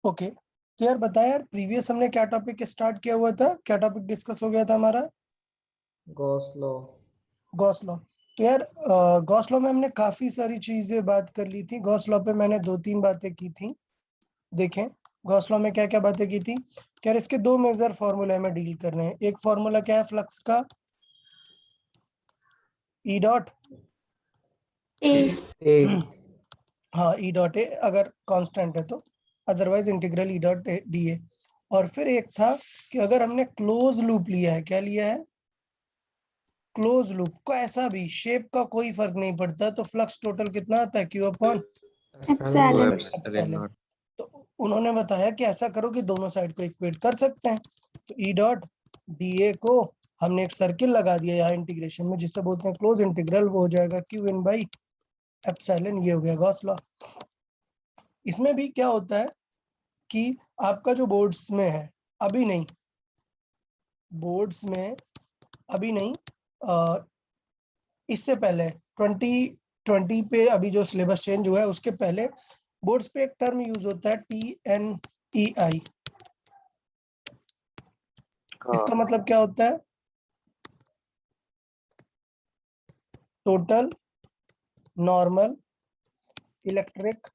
Okay, तो यार बताया यार, प्रीवियस हमने क्या टॉपिक स्टार्ट किया हुआ था, क्या टॉपिक डिस्कस हो गया था हमारा? Gauss law. Gauss law. तो यार गॉस लॉ में हमने काफी सारी चीजें बात कर ली थी। गॉस लॉ पे मैंने 2-3 बातें की थी। देखें गॉस लॉ में क्या क्या बातें की थी। क्या इसके दो मेजर फॉर्मूले में डील कर रहे हैं। एक फॉर्मूला क्या है फ्लक्स का, ई डॉट ए। हाँ, ई डॉट ए अगर कांस्टेंट है तो, अदरवाइज इंटीग्रल ई डॉट डी ए। और फिर एक था कि अगर हमने क्लोज लूप लिया है, क्या लिया है, क्लोज लूप को, ऐसा भी शेप का कोई फर्क नहीं पड़ता, तो फ्लक्स टोटल कितना आता है, क्यू अपॉन एप्सिलॉन। तो उन्होंने बताया कि ऐसा करो कि दोनों साइड को इक्वेट कर सकते हैं। तो ई डॉट डी ए को हमने एक सर्किल लगा दिया यहाँ इंटीग्रेशन में, जिससे बोलते हैं क्लोज इंटीग्रल, वो हो जाएगा क्यू इन बाई एप्सिलॉन। ये हो गया गॉस लॉ। इसमें भी क्या होता है कि आपका जो बोर्ड्स में है, अभी नहीं, बोर्ड्स में अभी नहीं, इससे पहले 2020 पे अभी जो सिलेबस चेंज हुआ है उसके पहले बोर्ड्स पे एक टर्म यूज होता है TNEI। इसका मतलब क्या होता है, टोटल नॉर्मल इलेक्ट्रिक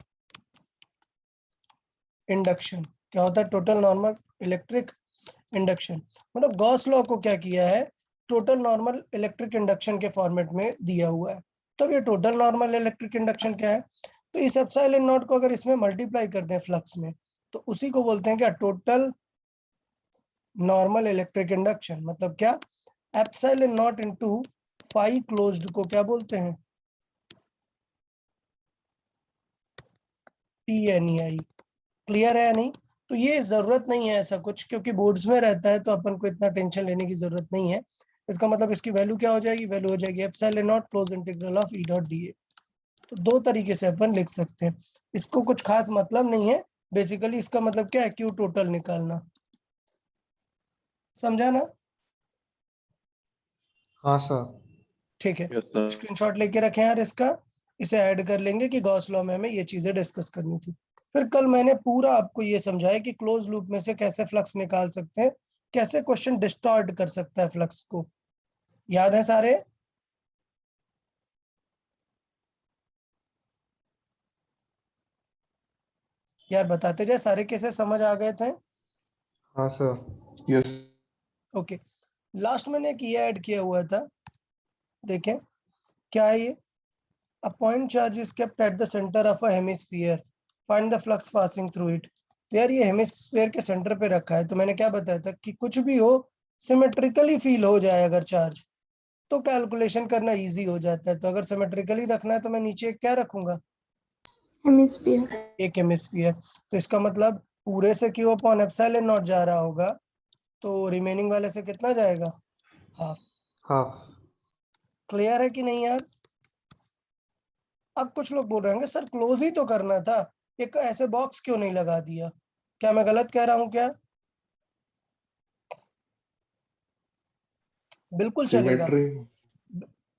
इंडक्शन। क्या होता है टोटल नॉर्मल इलेक्ट्रिक इंडक्शन? मतलब गॉस लॉ को क्या किया है, टोटल नॉर्मल इलेक्ट्रिक इंडक्शन के फॉर्मेट में दिया हुआ है। तो ये टोटल नॉर्मल इलेक्ट्रिक इंडक्शन क्या है, तो इस एप्सिलॉन नॉट को अगर इसमें मल्टीप्लाई करते हैं फ्लक्स में, तो उसी को बोलते हैं क्या, टोटल नॉर्मल इलेक्ट्रिक इंडक्शन। मतलब क्या, epsilon naught into phi closed को क्या बोलते हैं, TNEI। क्लियर है या नहीं? तो ये जरूरत नहीं है ऐसा कुछ, क्योंकि बोर्ड्स में रहता है तो अपन को इतना टेंशन लेने की जरूरत नहीं है। इसका मतलब इसकी वैल्यू क्या हो जाएगी, वैल्यू हो जाएगी epsilon not close integral of E dot D ए। तो दो तरीके से अपन लिख सकते हैं, इसको कुछ खास मतलब नहीं है। बेसिकली इसका मतलब क्या है, क्यू टोटल निकालना। समझा ना? हाँ सर। ठीक है, स्क्रीनशॉट लेके रखें यार इसका। इसे ऐड कर लेंगे कि गॉस लॉ में हमें ये चीजें डिस्कस करनी थी। फिर कल मैंने पूरा आपको ये समझाया कि क्लोज लूप में से कैसे फ्लक्स निकाल सकते हैं, कैसे क्वेश्चन डिस्टॉर्ट कर सकता है फ्लक्स को। याद है सारे? यार बताते जाए, सारे कैसे समझ आ गए थे? हाँ सर। ओके, लास्ट मैंने एक ये ऐड किया हुआ था, देखें क्या है ये। A point charge is kept at the center of a hemisphere. Find the flux passing through it. तो यार ये हेमिस्फीयर के सेंटर पे रखा है, तो मैंने क्या बताया था कि कुछ भी हो सिमेट्रिकली फील हो जाए अगर चार्ज, तो कैलकुलेशन करना इजी हो जाता है। तो अगर सिमेट्रिकली रखना है तो मैं नीचे क्या रखूंगा, हेमिस्फीयर। एक हेमिस्फीयर। तो इसका मतलब पूरे से क्यू अपॉन एप्सिलॉन नॉट जा रहा होगा, तो रिमेनिंग वाले से कितना जाएगा, हाफ। हाफ। क्लियर है कि नहीं यार? अब कुछ लोग बोल रहे होंगे सर क्लोज ही तो करना था, एक ऐसे बॉक्स क्यों नहीं लगा दिया। क्या मैं गलत कह रहा हूं क्या? बिल्कुल चलेगा,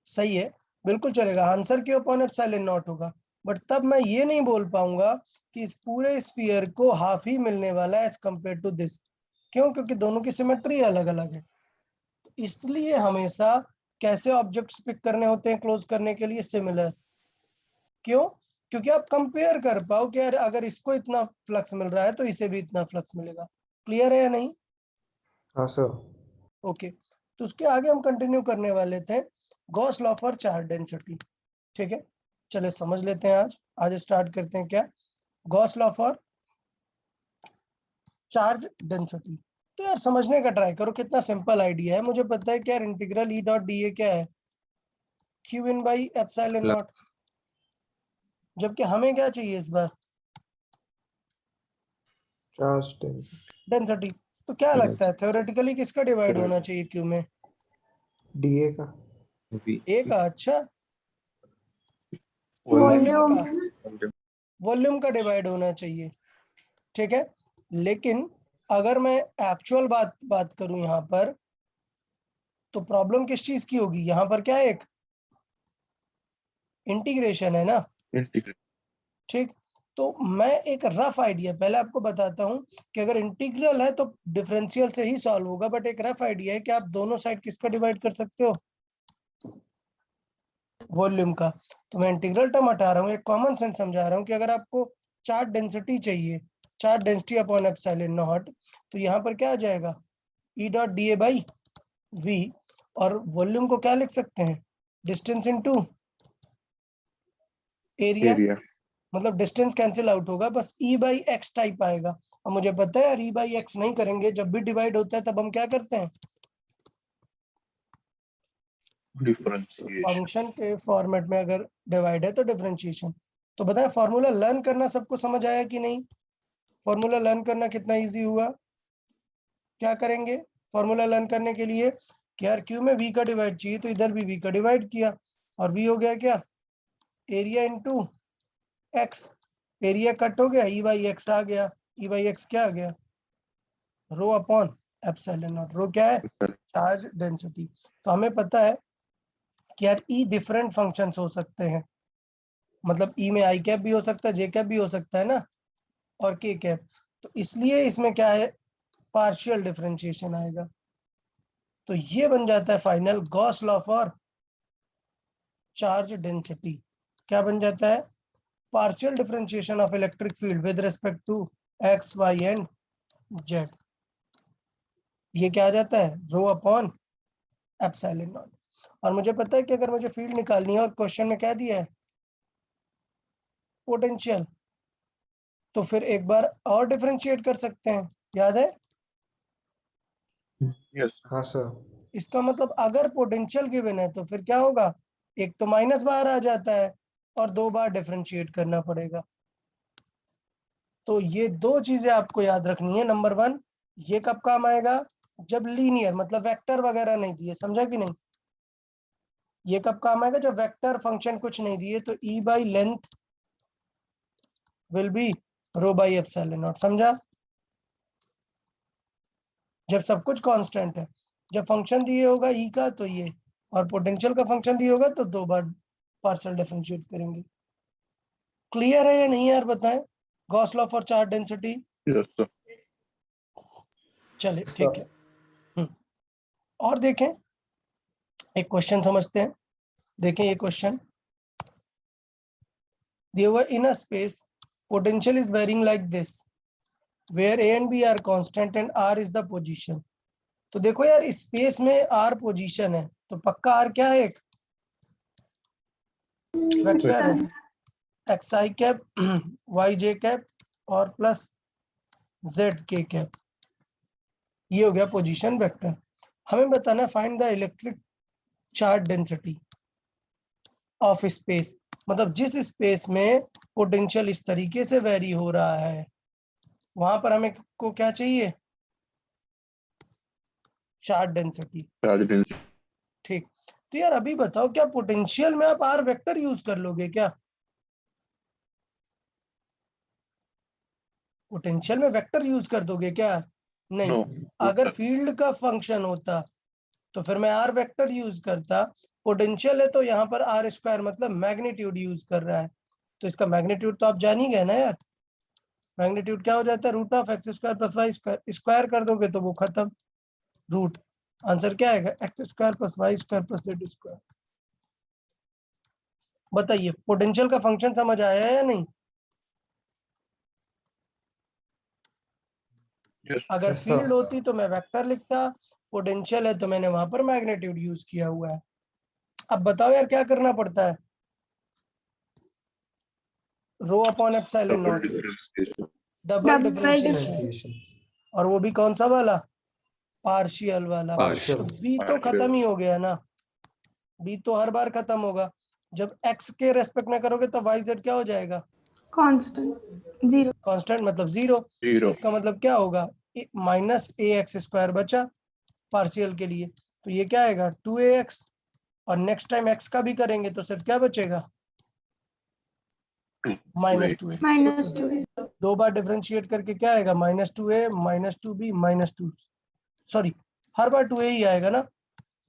सही है, बिल्कुल चलेगा। Answer Q upon epsilon not होगा, बट तब मैं ये नहीं बोल पाऊंगा कि इस पूरे स्फीयर को हाफ ही मिलने वाला है एज कंपेयर टू दिस। क्यों? क्योंकि दोनों की सिमेट्री अलग अलग है। इसलिए हमेशा कैसे ऑब्जेक्ट्स पिक करने होते हैं क्लोज करने के लिए, सिमिलर। क्यों? क्योंकि आप कंपेयर कर पाओ कि यार अगर इसको इतना फ्लक्स मिल रहा है तो इसे भी इतना फ्लक्स मिलेगा। क्लियर है या नहीं? हाँ सर। ओके, तो उसके आगे हम कंटिन्यू करने वाले थे Gauss law for charge density. ठीक है, चले समझ लेते हैं। आज स्टार्ट करते हैं क्या, Gauss law for charge density. तो यार समझने का ट्राई करो, कितना सिंपल आइडिया है। मुझे पता है कि यार इंटीग्रल ई डॉट डी ए क्या है, Q in by epsilon not. जबकि हमें क्या चाहिए इस बार, चार्ज डेंसिटी। तो क्या लगता है थ्योरेटिकली किसका डिवाइड होना चाहिए क्यू में, डीए का। ए का? अच्छा, वॉल्यूम। वॉल्यूम का डिवाइड होना चाहिए। ठीक है, लेकिन अगर मैं एक्चुअल बात करूं यहाँ पर, तो प्रॉब्लम किस चीज की होगी, यहाँ पर क्या है, एक इंटीग्रेशन है ना। ठीक, तो मैं एक रफ आइडिया पहले आपको बताता हूं कि अगर इंटीग्रल है तो डिफरेंशियल से ही सॉल्व होगा, बट एक रफ आइडिया है कि आप दोनों साइड किसका डिवाइड कर सकते हो, वॉल्यूम का। तो मैं इंटीग्रल टर्म हटा रहा हूँ, एक कॉमन सेंस समझा रहा हूँ कि अगर आपको चार्ज डेंसिटी चाहिए, charge density upon epsilon naught, तो यहाँ पर क्या आ जाएगा, E dot D A by V, और वॉल्यूम को क्या लिख सकते हैं, डिस्टेंस इनटू एरिया, मतलब डिस्टेंस कैंसिल आउट होगा, बस ई बाई एक्स टाइप आएगा। और मुझे पता है यार ई बाई एक्स नहीं करेंगे, जब भी डिवाइड होता है तब हम क्या करते हैं, डिफरेंशिएशन। फंक्शन के फॉर्मेट में अगर डिवाइड है तो डिफरेंशिएशन। तो बताएं फॉर्मूला लर्न करना सबको समझ आया कि नहीं, फॉर्मूला लर्न करना कितना इजी हुआ। क्या करेंगे फॉर्मूला लर्न करने के लिए कि यार क्यू में वी का डिवाइड चाहिए, तो इधर भी वी का डिवाइड किया, और वी हो गया क्या, area into x, area cut हो गया, ई बाई एक्स आ गया, ई बाई एक्स क्या आ गया, रो अपॉन एप्सिलॉन नॉट। रो क्या है, चार्ज डेंसिटी। तो हमें पता है कि यार ई डिफरेंट फंक्शंस हो सकते हैं, मतलब ई में आई कैप भी हो सकता है, जे कैप भी हो सकता है ना, और के कैप। तो इसलिए इसमें क्या है, पार्शियल डिफरेंशिएशन आएगा। तो ये बन जाता है final Gauss law for charge density. क्या बन जाता है, partial differentiation of electric field with respect to X Y and Z. ये क्या आ जाता है, रो अपॉन एप्सिलॉन नॉट। और मुझे पता है कि अगर मुझे फील्ड निकालनी है और क्वेश्चन में क्या दिया है, पोटेंशियल, तो फिर एक बार और डिफरेंशिएट कर सकते हैं, याद है। यस हाँ सर। इसका मतलब अगर पोटेंशियल गिवन है तो फिर क्या होगा, एक तो माइनस बाहर आ जाता है और दो बार डिफरेंशिएट करना पड़ेगा। तो ये दो चीजें आपको याद रखनी है। नंबर वन, ये कब काम आएगा, जब लीनियर मतलब वेक्टर वगैरह नहीं दिए, समझा कि नहीं। ये कब काम आएगा, जब वेक्टर फंक्शन कुछ नहीं दिए, तो E by length will be rho by epsilon naught, समझा। जब सब कुछ कांस्टेंट है, जब फंक्शन दिए होगा ई का तो ये, और पोटेंशियल का फंक्शन दिए होगा तो दो बार पार्शियल डिफरेंशिएट करेंगे। क्लियर है या नहीं यार, बताएं Gauss law for charge density. Yes sir. चलिए ठीक है। और देखें एक क्वेश्चन समझते हैं। देखें ये क्वेश्चन दिया हुआ, in a space potential is varying like this where a and b are constant and r is the position। तो देखो यार स्पेस में r पोजीशन है, तो पक्का r क्या है, एक वेक्टर है, एक्स आई कैप वाई जे कैप और प्लस जेड के कैप, ये हो गया पोजीशन वेक्टर। हमें बताना find the electric charge density of space, मतलब जिस स्पेस में पोटेंशियल इस तरीके से वेरी हो रहा है वहां पर हमें को क्या चाहिए, चार्ज डेंसिटी। Charge density. ठीक, तो यार अभी बताओ क्या पोटेंशियल में आप आर वेक्टर यूज कर लोगे क्या, पोटेंशियल में वेक्टर यूज कर दोगे क्या, नहीं। नो अगर फील्ड का फंक्शन होता तो फिर मैं आर वेक्टर यूज करता। पोटेंशियल है तो यहाँ पर आर स्क्वायर मतलब मैग्नीट्यूड यूज कर रहा है, तो इसका मैग्नीट्यूड तो आप जान ही गए ना यार, मैग्नीट्यूड क्या हो जाता है, root of X square plus Y square, square कर दोगे तो वो खत्म, रूट। आंसर क्या आएगा, X square plus Y square plus Z square. बताइए पोटेंशियल का फंक्शन समझ आया है या नहीं। यस अगर Yes, sir. फील्ड होती तो मैं वेक्टर लिखता, पोटेंशियल है तो मैंने वहां पर मैग्नीट्यूड यूज किया हुआ है। अब बताओ यार क्या करना पड़ता है, rho upon epsilon double not, differentiation. Double Double differentiation, Differentiation. और वो भी कौन सा वाला, पार्शियल वाला। Partial. बी तो खत्म ही हो गया ना, बी तो हर बार खत्म होगा। जब एक्स के रेस्पेक्ट में करोगे तो वाई जेड क्या हो जाएगा, Constant. Zero. कांस्टेंट मतलब जीरो। जीरो। इसका मतलब क्या होगा, माइनस ए एक्स स्क्वायर बचा पार्शियल के लिए, तो ये क्या आएगा 2ax, और नेक्स्ट टाइम x का भी करेंगे तो सिर्फ क्या बचेगा, माइनस 2a। Minus 2. दो बार डिफरेंशिएट करके क्या आएगा, -2a -2b -2, सॉरी हर बार 2a ही आएगा ना,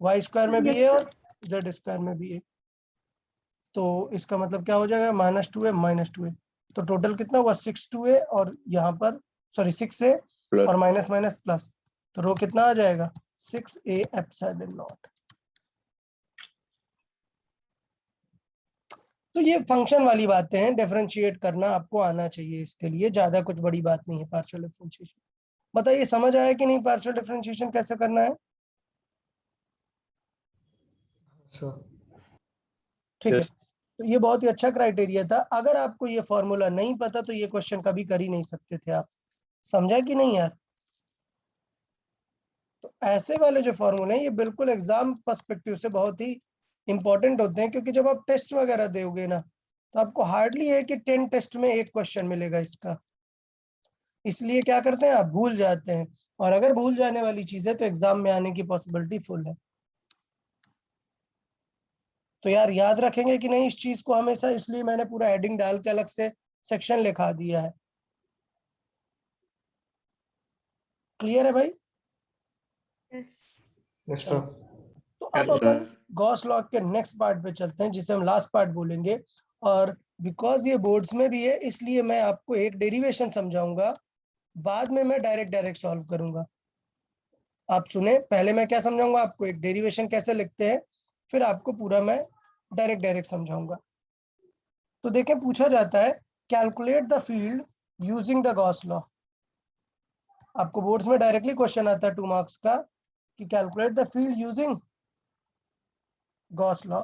वाई स्क्वायर में भी Yes, a sir. और जेड स्क्वायर में भी a। तो इसका मतलब क्या हो जाएगा, -2a -2a। तो टोटल कितना हुआ 6 2a और यहाँ पर सॉरी 6a Plus. और माइनस माइनस प्लस, तो रो कितना आ जाएगा 6a एप्सिलॉन नॉट। तो ये फंक्शन वाली बातें हैं, डिफरेंशिएट करना आपको आना चाहिए, इसके लिए ज्यादा कुछ बड़ी बात नहीं है पार्शियल डिफरेंशिएशन। बताइए समझ आया कि नहीं पार्शियल डिफरेंशिएशन कैसे करना है? सर ठीक है, Yes. तो ये बहुत ही अच्छा क्राइटेरिया था। अगर आपको ये फॉर्मूला नहीं पता तो ये क्वेश्चन कभी कर ही नहीं सकते थे आप, समझा कि नहीं यार? तो ऐसे वाले जो फॉर्मूले हैं ये बिल्कुल एग्जाम पर्सपेक्टिव से बहुत ही इंपॉर्टेंट होते हैं, क्योंकि जब आप टेस्ट वगैरह दोगे ना तो आपको हार्डली है कि 10 टेस्ट में एक क्वेश्चन मिलेगा इसका, इसलिए क्या करते हैं आप भूल जाते हैं, और अगर भूल जाने वाली चीज है तो एग्जाम में आने की पॉसिबिलिटी फुल है। तो यार याद रखेंगे कि नहीं इस चीज को हमेशा, इसलिए मैंने पूरा हेडिंग डाल के अलग से सेक्शन लिखा दिया है। क्लियर है भाई? Yes sir. तो अब अपन गॉस लॉ के नेक्स्ट पार्ट पे चलते हैं, जिसे हम लास्ट पार्ट बोलेंगे। और बिकॉज ये बोर्ड्स में भी है इसलिए मैं आपको एक डेरिवेशन समझाऊंगा, बाद में मैं डायरेक्ट सॉल्व करूंगा। आप सुने, पहले मैं क्या समझाऊंगा आपको, एक डेरिवेशन कैसे लिखते हैं, फिर आपको पूरा मैं डायरेक्ट समझाऊंगा। तो देखें पूछा जाता है calculate the field using the Gauss law. आपको बोर्ड्स में डायरेक्टली क्वेश्चन आता है 2 मार्क्स का कि calculate the field using Gauss law.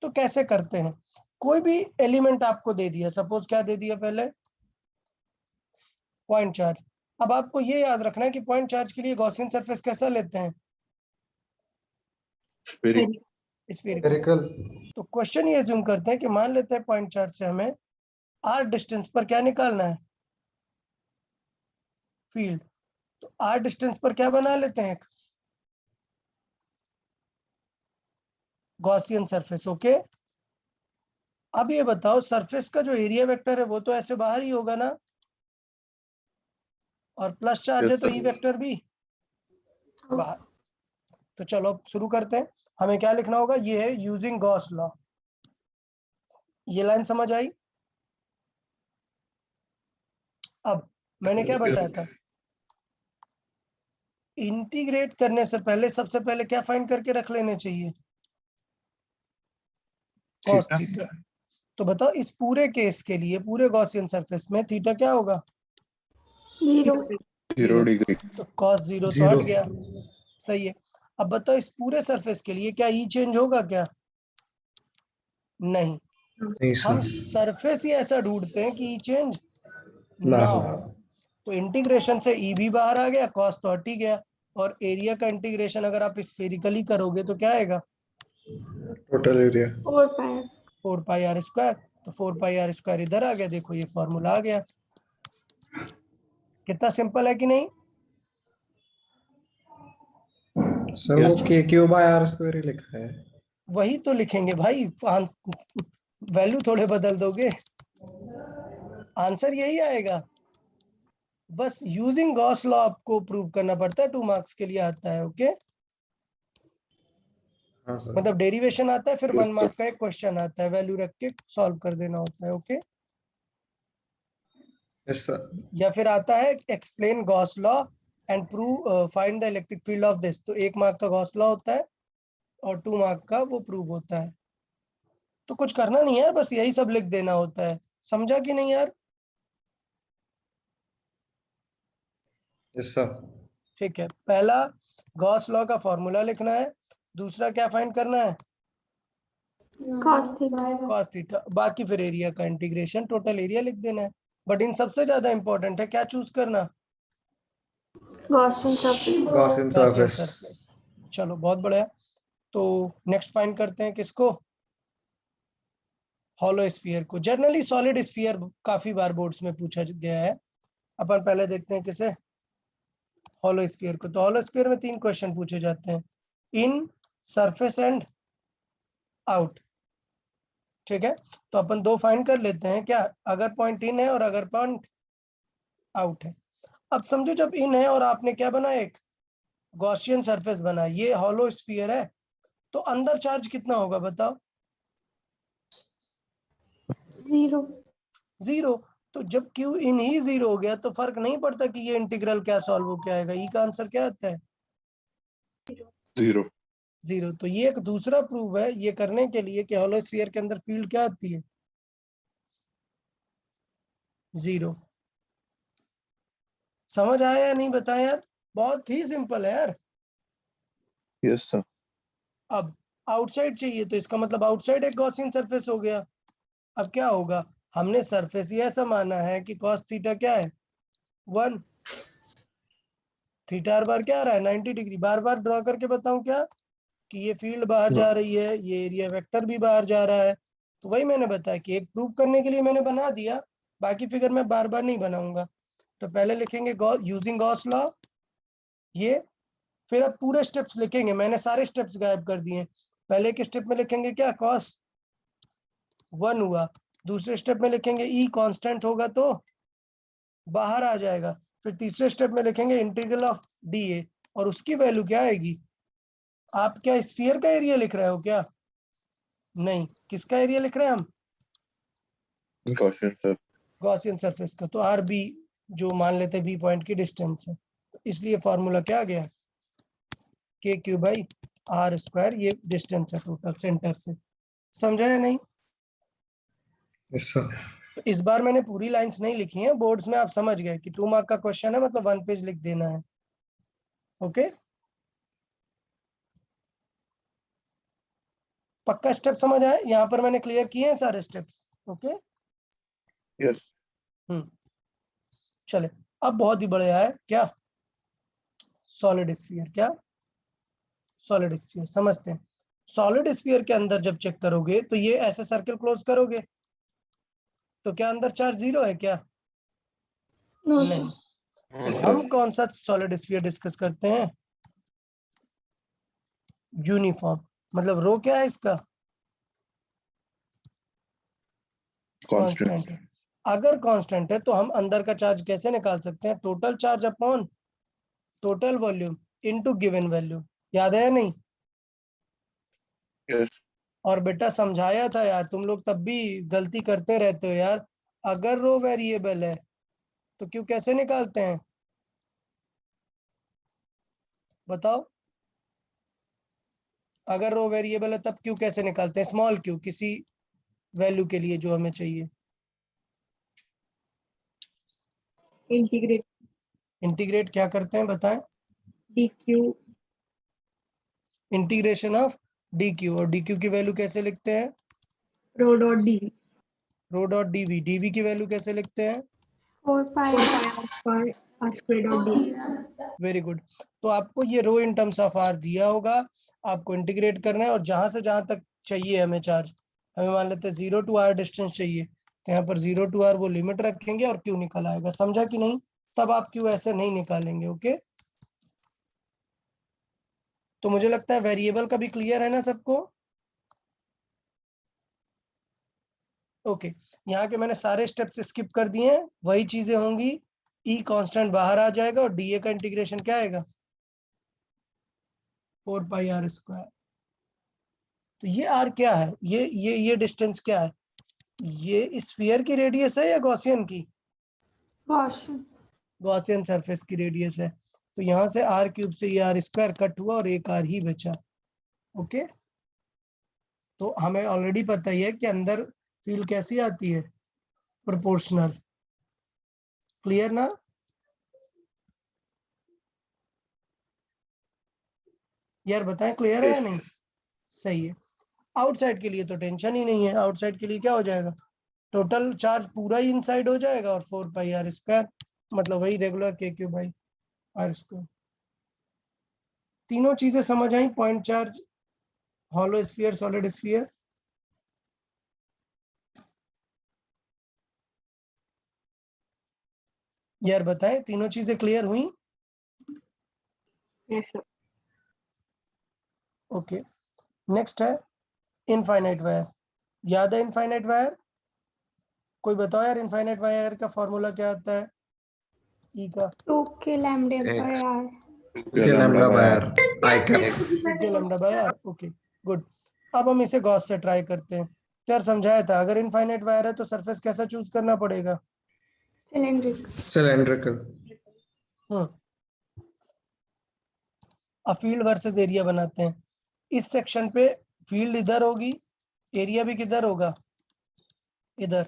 तो कैसे करते हैं, कोई भी एलिमेंट आपको दे दिया, सपोज क्या दे दिया पहले, पॉइंट चार्ज। अब आपको ये याद रखना है कि पॉइंट चार्ज के लिए गॉसियन सरफेस कैसा लेते हैं, Spherical. स्फेरिकल। स्फेरिकल। तो क्वेश्चन ये अज्यूम करते हैं कि मान लेते हैं पॉइंट चार्ज से हमें आर डिस्टेंस पर क्या निकालना है, फील्ड। तो आर डिस्टेंस पर क्या बना लेते हैं, एक गॉसियन सरफेस। ओके, अब ये बताओ सरफेस का जो एरिया वेक्टर है वो तो ऐसे बाहर ही होगा ना, और प्लस चार्ज Yes, है तो sir. ई वेक्टर भी बाहर। तो चलो अब शुरू करते हैं। हमें क्या लिखना होगा, ये है यूजिंग गॉस लॉ। ये लाइन समझ आई? अब मैंने क्या बताया था, इंटीग्रेट करने से पहले सबसे पहले क्या फाइंड करके रख लेने चाहिए, cos थीटा। तो बताओ इस पूरे केस के लिए, पूरे गॉसियन सरफेस में थीटा क्या होगा, 0 0 degree. तो cos 0 तो 0। हट गया, सही है। अब बताओ इस पूरे सरफेस के लिए क्या ई चेंज होगा क्या, नहीं। नहीं हम सर। सरफेस ही ऐसा ढूंढते हैं कि ई चेंज ना ना हो। हो। तो इंटीग्रेशन से ई भी बाहर आ गया, कॉस तो हट ही गया, और एरिया का इंटीग्रेशन अगर आप स्फेरिकली करोगे तो क्या आएगा, total area. 4 pi 4 pi are square. तो 4 पाई आर स्क्वायर इधर आ गया, देखो ये फॉर्मूला आ गया। कितना सिंपल है कि नहीं? सर वो के क्यू बाय आर स्क्वायर ही लिखा है। वही तो लिखेंगे भाई, वैल्यू थोड़े बदल दोगे, आंसर यही आएगा। बस यूजिंग गॉस लॉ आपको प्रूव करना पड़ता है, 2 मार्क्स के लिए आता है। ओके, हाँ सर। मतलब डेरिवेशन आता है, फिर 1 मार्क का एक क्वेश्चन आता है, वैल्यू रख के सॉल्व कर देना होता है। Okay, yes sir. या फिर आता है explain Gauss law and prove find the electric field of this. तो 1 मार्क का गॉस लॉ होता है और 2 मार्क का वो प्रूव होता है। तो कुछ करना नहीं है, बस यही सब लिख देना होता है। समझा कि नहीं यार? Yes sir. ठीक है, पहला गॉस लॉ का फॉर्मूला लिखना है, दूसरा क्या फाइंड करना है, cos थीटा कॉस थीटा, बाकी फिर एरिया का इंटीग्रेशन, टोटल एरिया लिख देना है। बट इन सबसे ज्यादा इंपॉर्टेंट है क्या चूज करना, Gaussian surface Gaussian Gaussian surface. Surface. चलो बहुत बढ़िया। तो नेक्स्ट फाइंड करते हैं किसको, हॉलो स्फीयर को। जनरली सॉलिड स्फीयर काफी बार बोर्ड्स में पूछा गया है। अपन पहले देखते हैं किसे, हॉलो स्फीयर को। तो हॉलो स्फीयर में 3 क्वेश्चन पूछे जाते हैं, इन, सरफेस एंड आउट। ठीक है, तो अपन 2 फाइंड कर लेते हैं क्या, अगर पॉइंट इन है और अगर पॉइंट आउट है। अब समझो जब इन है और आपने क्या बना, एक गॉसियन सरफेस बना, ये हॉलो स्फीयर है, तो अंदर चार्ज कितना होगा बताओ, 0 0। तो जब क्यू इन ही 0 हो गया तो फर्क नहीं पड़ता कि ये इंटीग्रल क्या सॉल्व हो के आएगा, ई का आंसर क्या आता है 0. 0। तो ये एक दूसरा प्रूफ है ये करने के लिए कि हॉलो स्फीयर के अंदर फील्ड क्या आती है 0। समझ आया या नहीं बताएं यार, बहुत ही सिंपल है यार। Yes, sir. अब आउटसाइड चाहिए तो इसका मतलब आउटसाइड एक गॉसियन सरफेस हो गया। अब क्या होगा, हमने सरफेस ये ऐसा माना है कि cos थीटा क्या है 1, थीटा हर बार क्या आ रहा है 90 डिग्री। बार बार ड्रॉ करके बताऊं क्या कि ये फील्ड बाहर जा रही है, ये एरिया वेक्टर भी बाहर जा रहा है। तो वही मैंने बताया कि एक प्रूफ करने के लिए मैंने बना दिया, बाकी फिगर मैं बार बार नहीं बनाऊंगा। तो पहले लिखेंगे यूजिंग गॉस लॉ ये, फिर अब पूरे स्टेप्स लिखेंगे, मैंने सारे स्टेप्स गायब कर दिए। पहले के स्टेप में लिखेंगे क्या cos 1 हुआ, दूसरे स्टेप में लिखेंगे ई कांस्टेंट होगा तो बाहर आ जाएगा, फिर तीसरे स्टेप में लिखेंगे इंटीग्रल ऑफ डी ए और उसकी वैल्यू क्या आएगी। आप क्या स्फीयर का एरिया लिख रहे हो क्या, नहीं किसका एरिया लिख रहे हैं हम Gaussian, sir. गॉसियन सरफेस का। तो आर बी जो मान लेते हैं बी पॉइंट की डिस्टेंस है, इसलिए फॉर्मूला क्या आ गया के क्यू बाई आर स्क्वायर, ये डिस्टेंस है टोटल सेंटर से। समझा या नहीं। Yes, sir. तो इस बार मैंने पूरी लाइंस नहीं लिखी हैं, बोर्ड्स में आप समझ गए कि 2 मार्क का क्वेश्चन है मतलब 1 पेज लिख देना है। ओके पक्का स्टेप समझ आए, यहाँ पर मैंने क्लियर किए हैं सारे स्टेप्स। Okay Yes. चले अब बहुत ही बढ़िया है क्या सॉलिड स्फीयर, क्या सॉलिड स्फीयर समझते हैं। सॉलिड स्फीयर के अंदर जब चेक करोगे तो ये ऐसे सर्कल क्लोज करोगे तो क्या अंदर चार्ज 0 है क्या, नो नहीं। सर। तो हम कौन सा सॉलिड स्फीयर डिस्कस करते हैं यूनिफॉर्म, मतलब रो क्या है इसका Constant. कांस्टेंट है। अगर कांस्टेंट है तो हम अंदर का चार्ज कैसे निकाल सकते हैं, total charge upon total volume into given value, याद है या नहीं। Yes. और बेटा समझाया था यार, तुम लोग तब भी गलती करते रहते हो यार। अगर रो वेरिएबल है तो क्यों कैसे निकालते हैं बताओ, अगर रो वेरिएबल है तब क्यों कैसे निकालते हैं, स्मॉल क्यू किसी वैल्यू के लिए जो हमें चाहिए। इंटीग्रेट इंटीग्रेट क्या करते हैं बताएं, d q integration of d q, और डी क्यू की वैल्यू कैसे लिखते हैं rho dot d rho dot d v, d v की वैल्यू कैसे लिखते हैं 4 pi are square dot d. Very good. तो आपको ये rho in terms of r दिया होगा, आपको इंटीग्रेट करना है और जहां से जहां तक चाहिए हमें चार्ज, हमें मान लेते हैं 0 टू आर डिस्टेंस चाहिए, तो यहाँ पर 0 टू आर वो लिमिट रखेंगे और क्यू निकल आएगा। समझा कि नहीं, तब आप क्यू ऐसे नहीं निकालेंगे। ओके तो मुझे लगता है वेरिएबल का भी क्लियर है ना सबको। ओके यहाँ के मैंने सारे स्टेप्स स्किप कर दिए हैं, वही चीजें होंगी, ई कांस्टेंट बाहर आ जाएगा और डीए का इंटीग्रेशन क्या आएगा 4 पाई आर स्क्वायर। तो ये आर क्या है, ये डिस्टेंस क्या है, ये स्फीयर की रेडियस है या गॉसियन की, गॉसियन गॉसियन सरफेस की रेडियस है। तो यहाँ से आर क्यूब से ये आर स्क्वायर कट हुआ और एक आर ही बचा। ओके तो हमें ऑलरेडी पता ही है कि अंदर फील्ड कैसी आती है प्रोपोर्शनल। क्लियर ना, यार बताएं क्लियर है या नहीं। सही है, आउटसाइड के लिए तो टेंशन ही नहीं है, आउटसाइड के लिए क्या हो जाएगा टोटल चार्ज पूरा ही इनसाइड हो जाएगा और 4 पाई आर स्क्वायर, मतलब वही रेगुलर के क्यू बाई आर स्क्वायर। तीनों चीजें समझ आई, point charge, hollow sphere, solid sphere. यार बताएं तीनों चीजें क्लियर हुई। Yes sir. ओके नेक्स्ट है इनफाइनाइट वायर, याद है इनफाइनाइट वायर, कोई बताओ यार इनफाइनाइट वायर का फॉर्मूला क्या आता है ई का 2 K lambda by R Okay, lambda by r. I cap. K lambda by R. Okay good. अब हम इसे गॉस से ट्राई करते हैं। तो यार समझाया था अगर इनफाइनाइट वायर है तो सरफेस कैसा चूज करना पड़ेगा cylindrical. अब फील्ड वर्सेस एरिया बनाते हैं। इस सेक्शन पे फील्ड इधर होगी, एरिया भी किधर होगा, इधर।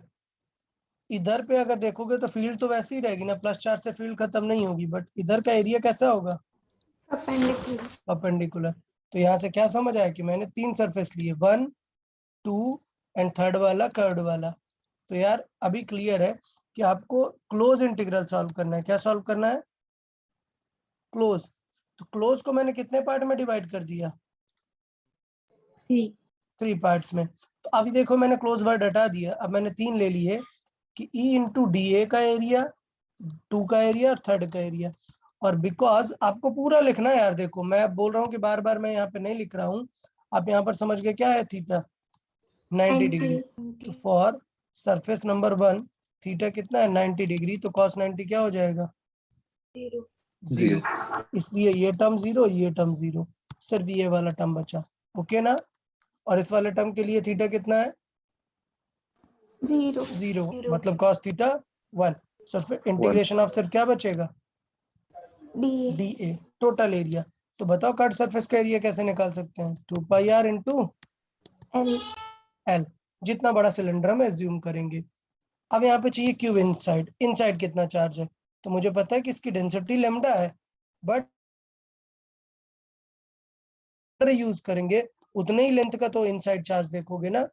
इधर पे अगर देखोगे तो फील्ड तो वैसे ही रहेगी ना, +4 से फील्ड खत्म नहीं होगी, बट इधर का एरिया कैसा होगा, परपेंडिकुलर। तो यहाँ से क्या समझ आया कि मैंने 3 सरफेस लिए, 1, 2 एंड थर्ड वाला कर्व्ड वाला। तो यार अभी क्लियर है कि आपको क्लोज इंटीग्रल सॉल्व करना है। क्या सॉल्व करना है, क्लोज। तो क्लोज को मैंने कितने पार्ट में डिवाइड कर दिया, 3 पार्ट्स में। तो अभी देखो मैंने क्लोज वर्ड हटा दिया, अब मैंने 3 ले लिए कि E इंटू DA का एरिया, 2 का एरिया और थर्ड का एरिया। और बिकॉज आपको पूरा लिखना है यार, देखो मैं बोल रहा हूँ कि बार बार मैं यहाँ पे नहीं लिख रहा हूँ, आप यहाँ पर समझ गए क्या है थीटा, 90 डिग्री। तो फॉर सरफेस नंबर 1 थीटा कितना है, 90 डिग्री। तो cos 90 क्या हो जाएगा, 0। इसलिए ये टर्म 0, ये टर्म 0, सिर्फ ये वाला टर्म बचा। ओके ना। और इस वाले टर्म के लिए थीटा कितना है, 0, मतलब cos थीटा 1। सिर्फ इंटीग्रेशन ऑफ सिर्फ क्या बचेगा, DA, टोटल एरिया। तो बताओ कट सरफेस का एरिया कैसे निकाल सकते हैं, 2 पाई r इंटू L, जितना बड़ा सिलेंडर हम एज्यूम करेंगे। अब यहाँ पे चाहिए क्यूब इनसाइड, इनसाइड कितना चार्ज है, तो मुझे पता है कि इसकी डेंसिटी लैम्डा है, बट यूज करेंगे उतने ही लेंथ का तो इनसाइड चार्ज देखोगे ना।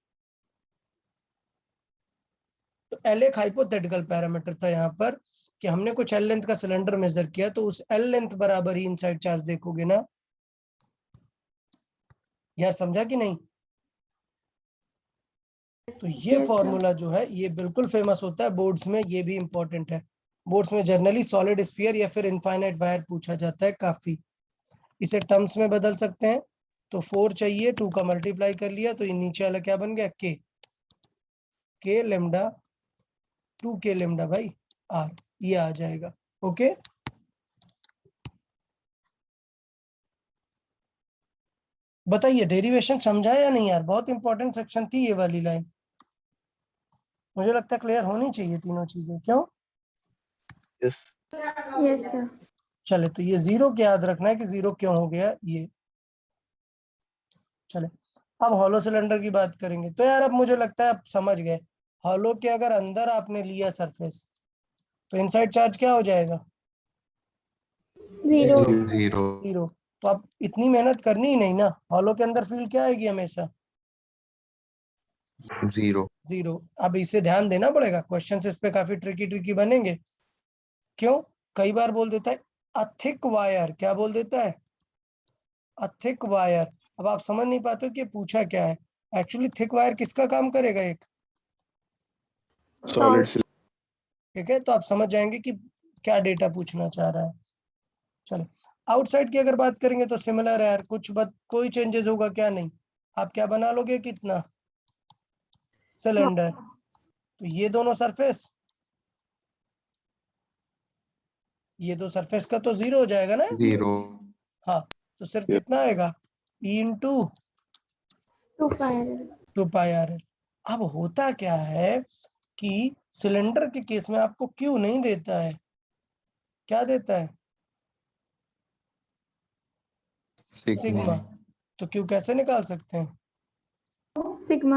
तो L एक हाइपोथेटिकल पैरामीटर था यहाँ पर कि हमने कुछ L लेंथ का सिलेंडर मेजर किया, तो उस L लेंथ बराबर ही इनसाइड चार्ज देखोगे ना। यार समझा कि नहीं। तो ये फॉर्मूला जो है ये बिल्कुल फेमस होता है बोर्ड्स में, ये भी इंपॉर्टेंट है। बोर्ड्स में जनरली सॉलिड स्फीयर या फिर इनफाइनाइट वायर पूछा जाता है काफी। इसे टर्म्स में बदल सकते हैं। तो 4 चाहिए, 2 का मल्टीप्लाई कर लिया, तो ये नीचे वाला क्या बन गया, के लेमडा, 2 के लेमडा भाई आर, ये आ जाएगा। ओके, बताइए डेरिवेशन समझा या नहीं यार, बहुत इंपॉर्टेंट सेक्शन थी ये वाली लाइन। मुझे लगता है क्लियर होनी चाहिए तीनों चीजें, क्यों। Yes. Yes, sir. चले, तो ये 0 के याद रखना है कि 0 क्यों हो गया ये। चले, अब हॉलो सिलेंडर की बात करेंगे। तो यार अब मुझे लगता है आप समझ गए, हॉलो के अगर अंदर आपने लिया सरफेस तो इनसाइड चार्ज क्या हो जाएगा, 0। तो अब इतनी मेहनत करनी ही नहीं ना, हॉलो के अंदर फील्ड क्या आएगी हमेशा, 0। अब इसे ध्यान देना पड़ेगा, क्वेश्चंस इस पे काफी ट्रिकी बनेंगे। क्यों, कई बार बोल देता है अ थिक वायर, क्या बोल देता है, अ थिक वायर। अब आप समझ नहीं पाते हो कि पूछा क्या है। एक्चुअली थिक वायर किसका काम करेगा, एक, Solid cylinder. ठीक है। तो आप समझ जाएंगे कि क्या डेटा पूछना चाह रहा है। चलो, आउटसाइड की अगर बात करेंगे तो सिमिलर है यार, कोई चेंजेस होगा क्या, नहीं। आप क्या बना लोगे, कितना, सिलेंडर। तो ये दोनों सरफेस, ये दो सरफेस का तो 0 हो जाएगा ना, हाँ। तो सिर्फ Yeah. कितना आएगा, E इंटू 2 पाई r। अब होता क्या है कि सिलेंडर के केस में आपको क्यू नहीं देता है, क्या देता है, सिग्मा। तो क्यू कैसे निकाल सकते हैं, Sigma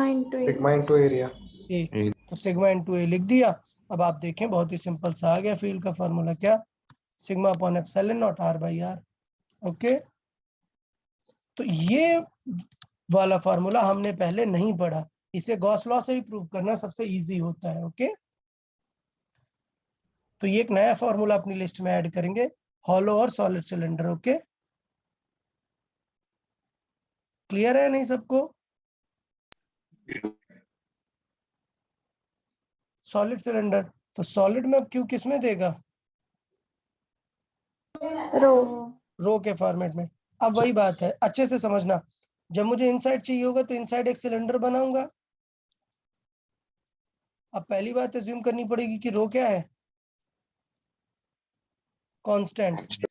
into area. ए। तो सिग्मा इंटू ए लिख दिया। अब आप देखें बहुत ही सिंपल सा आ गया फील्ड का फॉर्मूला, क्या, sigma upon epsilon not r by r। Okay, तो ये वाला फॉर्मूला हमने पहले नहीं पढ़ा, इसे गॉस लॉ से ही प्रूव करना सबसे इजी होता है। ओके, तो ये एक नया फॉर्मूला अपनी लिस्ट में ऐड करेंगे, हॉलो और सॉलिड सिलेंडर। ओके, क्लियर है नहीं सबको। सॉलिड सिलेंडर, तो सॉलिड में अब क्यू किस में देगा, रो के फॉर्मेट में। अब वही बात है, अच्छे से समझना, जब मुझे इनसाइड चाहिए होगा तो इनसाइड एक सिलेंडर बनाऊंगा। अब पहली बात एज्यूम करनी पड़ेगी कि रो क्या है, कांस्टेंट।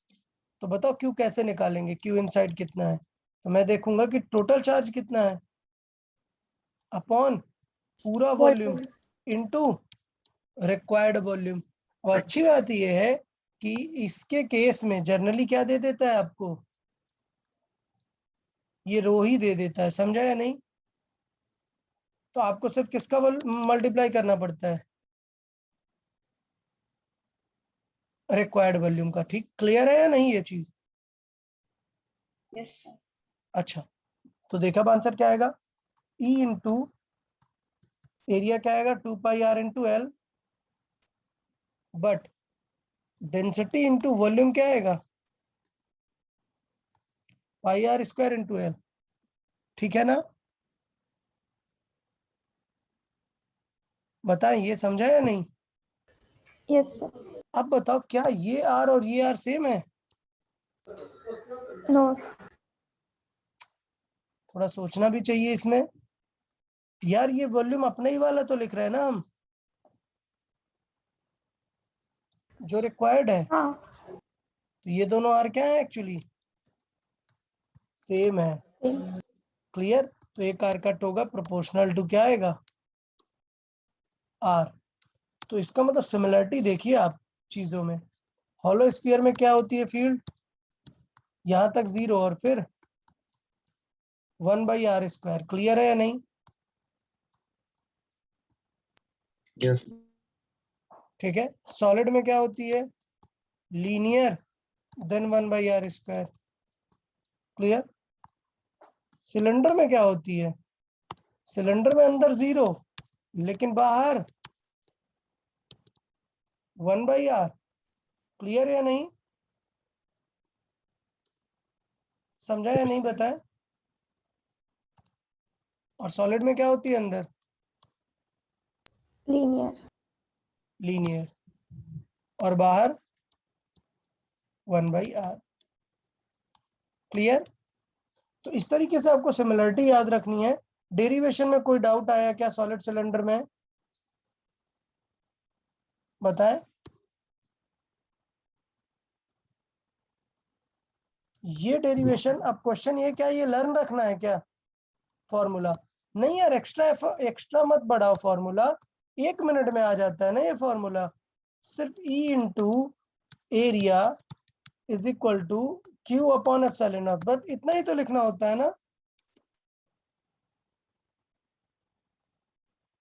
तो बताओ क्यू कैसे निकालेंगे, क्यू इनसाइड कितना है, तो मैं देखूंगा कि टोटल चार्ज कितना है अपॉन पूरा वॉल्यूम इनटू रिक्वायर्ड वॉल्यूम। और अच्छी बात यह है कि इसके केस में जनरली क्या दे देता है आपको, ये रो ही दे देता है, समझा या नहीं? तो आपको सिर्फ किसका मल्टीप्लाई करना पड़ता है, रिक्वायर्ड वॉल्यूम का। ठीक, क्लियर है या नहीं ये चीज? Yes, sir. अच्छा, तो देखा अब आंसर क्या आएगा, E इंटू एरिया क्या आएगा 2πr/L, but density into volume क्या आएगा πr² × L। ठीक है ना? बताएं ये समझा या नहीं? Yes, sir. अब बताओ क्या ये R और ये R सेम है? No, sir. थोड़ा सोचना भी चाहिए इसमें यार, ये वॉल्यूम अपना ही वाला तो लिख रहे हैं ना हम, जो रिक्वायर्ड है। हाँ, तो ये दोनों R क्या है, एक्चुअली सेम है। same. क्लियर? तो एक R कट होगा प्रोपोर्शनल टू क्या आएगा, R। तो इसका मतलब सिमिलरिटी देखिए आप चीजों में। हॉलो स्फीयर में क्या होती है फील्ड, यहां तक 0 और फिर 1/r²। क्लियर है या नहीं? Yes. ठीक है। सॉलिड में क्या होती है, linear then 1/r²। Clear? Cylinder में क्या होती है, सिलेंडर में अंदर 0 लेकिन बाहर 1/r। क्लियर या नहीं? समझा या नहीं बताएं? और सॉलिड में क्या होती है अंदर, Linear. लीनियर, और बाहर 1/r। क्लियर? तो इस तरीके से आपको सिमिलरिटी याद रखनी है। डेरिवेशन में कोई डाउट आया क्या सॉलिड सिलेंडर में, बताएं? ये डेरिवेशन, अब क्वेश्चन ये क्या ये लर्न रखना है क्या फॉर्मूला? नहीं यार, एक्स्ट्रा मत बढ़ाओ फॉर्मूला, 1 मिनट में आ जाता है ना ये फॉर्मूला। सिर्फ E into area is equal to Q/ε0, बस इतना ही तो लिखना होता है ना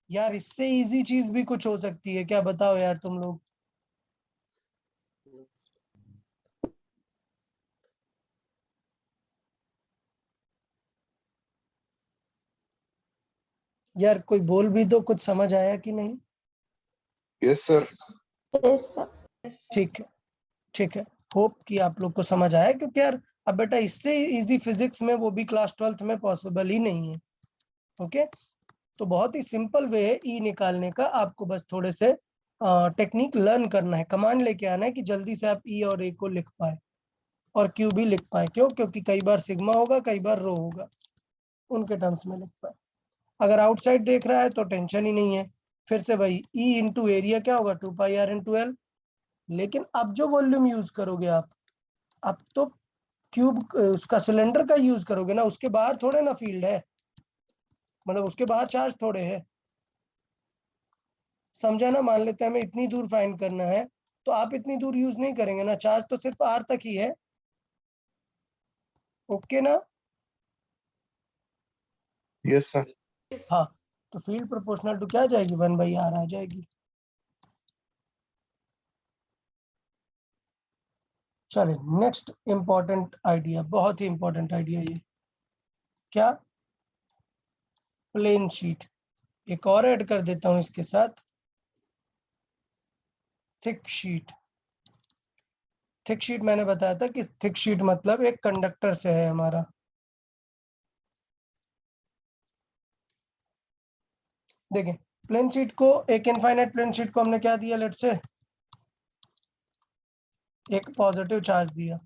यार। इससे इजी चीज भी कुछ हो सकती है क्या, बताओ यार तुम लोग? यार कोई बोल भी दो, कुछ समझ आया कि नहीं? Yes, sir. Yes, sir. ठीक है, ठीक है। होप कि आप लोग को समझ आया, क्योंकि यार अब बेटा इससे इजी फिजिक्स में, वो भी क्लास 12th में, पॉसिबल ही नहीं है। ओके, तो बहुत ही सिंपल वे है ई निकालने का। आपको बस थोड़े से टेक्निक लर्न करना है, कमांड लेके आना है कि जल्दी से आप ई और ए को लिख पाए और क्यू भी लिख पाए। क्यों? क्योंकि कई बार सिग्मा होगा, कई बार रो होगा, उनके टर्म्स में लिख पाए। अगर आउटसाइड देख रहा है तो टेंशन ही नहीं है, फिर से वही ई इंटू एरिया क्या होगा 2πr/L। लेकिन अब जो वॉल्यूम यूज करोगे आप, अब तो क्यूब उसका सिलेंडर का यूज करोगे ना, उसके बाहर थोड़े ना फील्ड है, मतलब उसके बाहर चार्ज थोड़े है। समझा ना? मान लेते हैं हमें इतनी दूर फाइंड करना है, तो आप इतनी दूर यूज नहीं करेंगे ना, चार्ज तो सिर्फ R तक ही है। ओके ना? Yes, sir. हाँ, तो फील्ड प्रोपोर्शनल टू क्या आ जाएगी, 1/r आ जाएगी। चलिए नेक्स्ट इंपॉर्टेंट आइडिया, बहुत ही इंपॉर्टेंट आइडिया ये, क्या, प्लेन शीट। एक और ऐड कर देता हूं इसके साथ, थिक शीट। थिक शीट मैंने बताया था कि थिक शीट मतलब एक कंडक्टर से है हमारा। देखिए प्लेन शीट को, एक इनफाइनाइट प्लेन शीट को हमने क्या दिया, लेट से एक पॉजिटिव चार्ज दिया।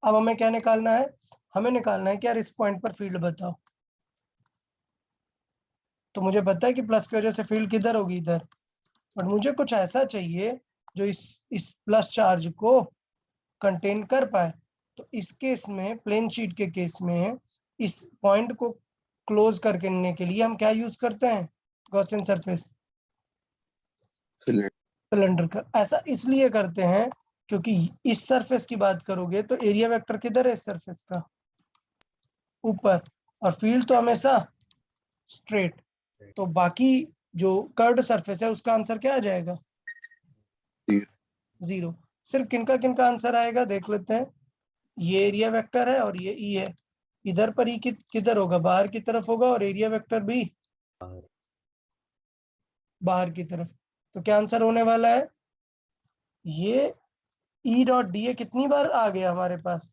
अब हमें क्या निकालना है, हमें निकालना है कि यार इस पॉइंट पर फील्ड बताओ। तो मुझे पता है कि प्लस की वजह से फील्ड किधर होगी, इधर, बट मुझे कुछ ऐसा चाहिए जो इस प्लस चार्ज को कंटेन कर पाए। तो इस केस में, प्लेन शीट के केस में, इस पॉइंट को क्लोज करने के लिए हम क्या यूज करते हैं, गॉसियन सरफेस। Cylinder. सिलेंडर का। ऐसा इसलिए करते हैं क्योंकि इस सरफेस की बात करोगे तो एरिया वेक्टर किधर है इस सरफेस का, ऊपर, और फील्ड तो हमेशा स्ट्रेट। तो बाकी जो कर्व्ड सरफेस है उसका आंसर क्या आ जाएगा, 0। सिर्फ किनका किनका आंसर आएगा देख लेते हैं। ये एरिया वेक्टर है और ये ई है, इधर पर ई किधर होगा, बाहर की तरफ होगा, और एरिया वेक्टर भी बाहर की तरफ। तो क्या आंसर होने वाला है, ये ई डॉट डी ए कितनी बार आ गया हमारे पास,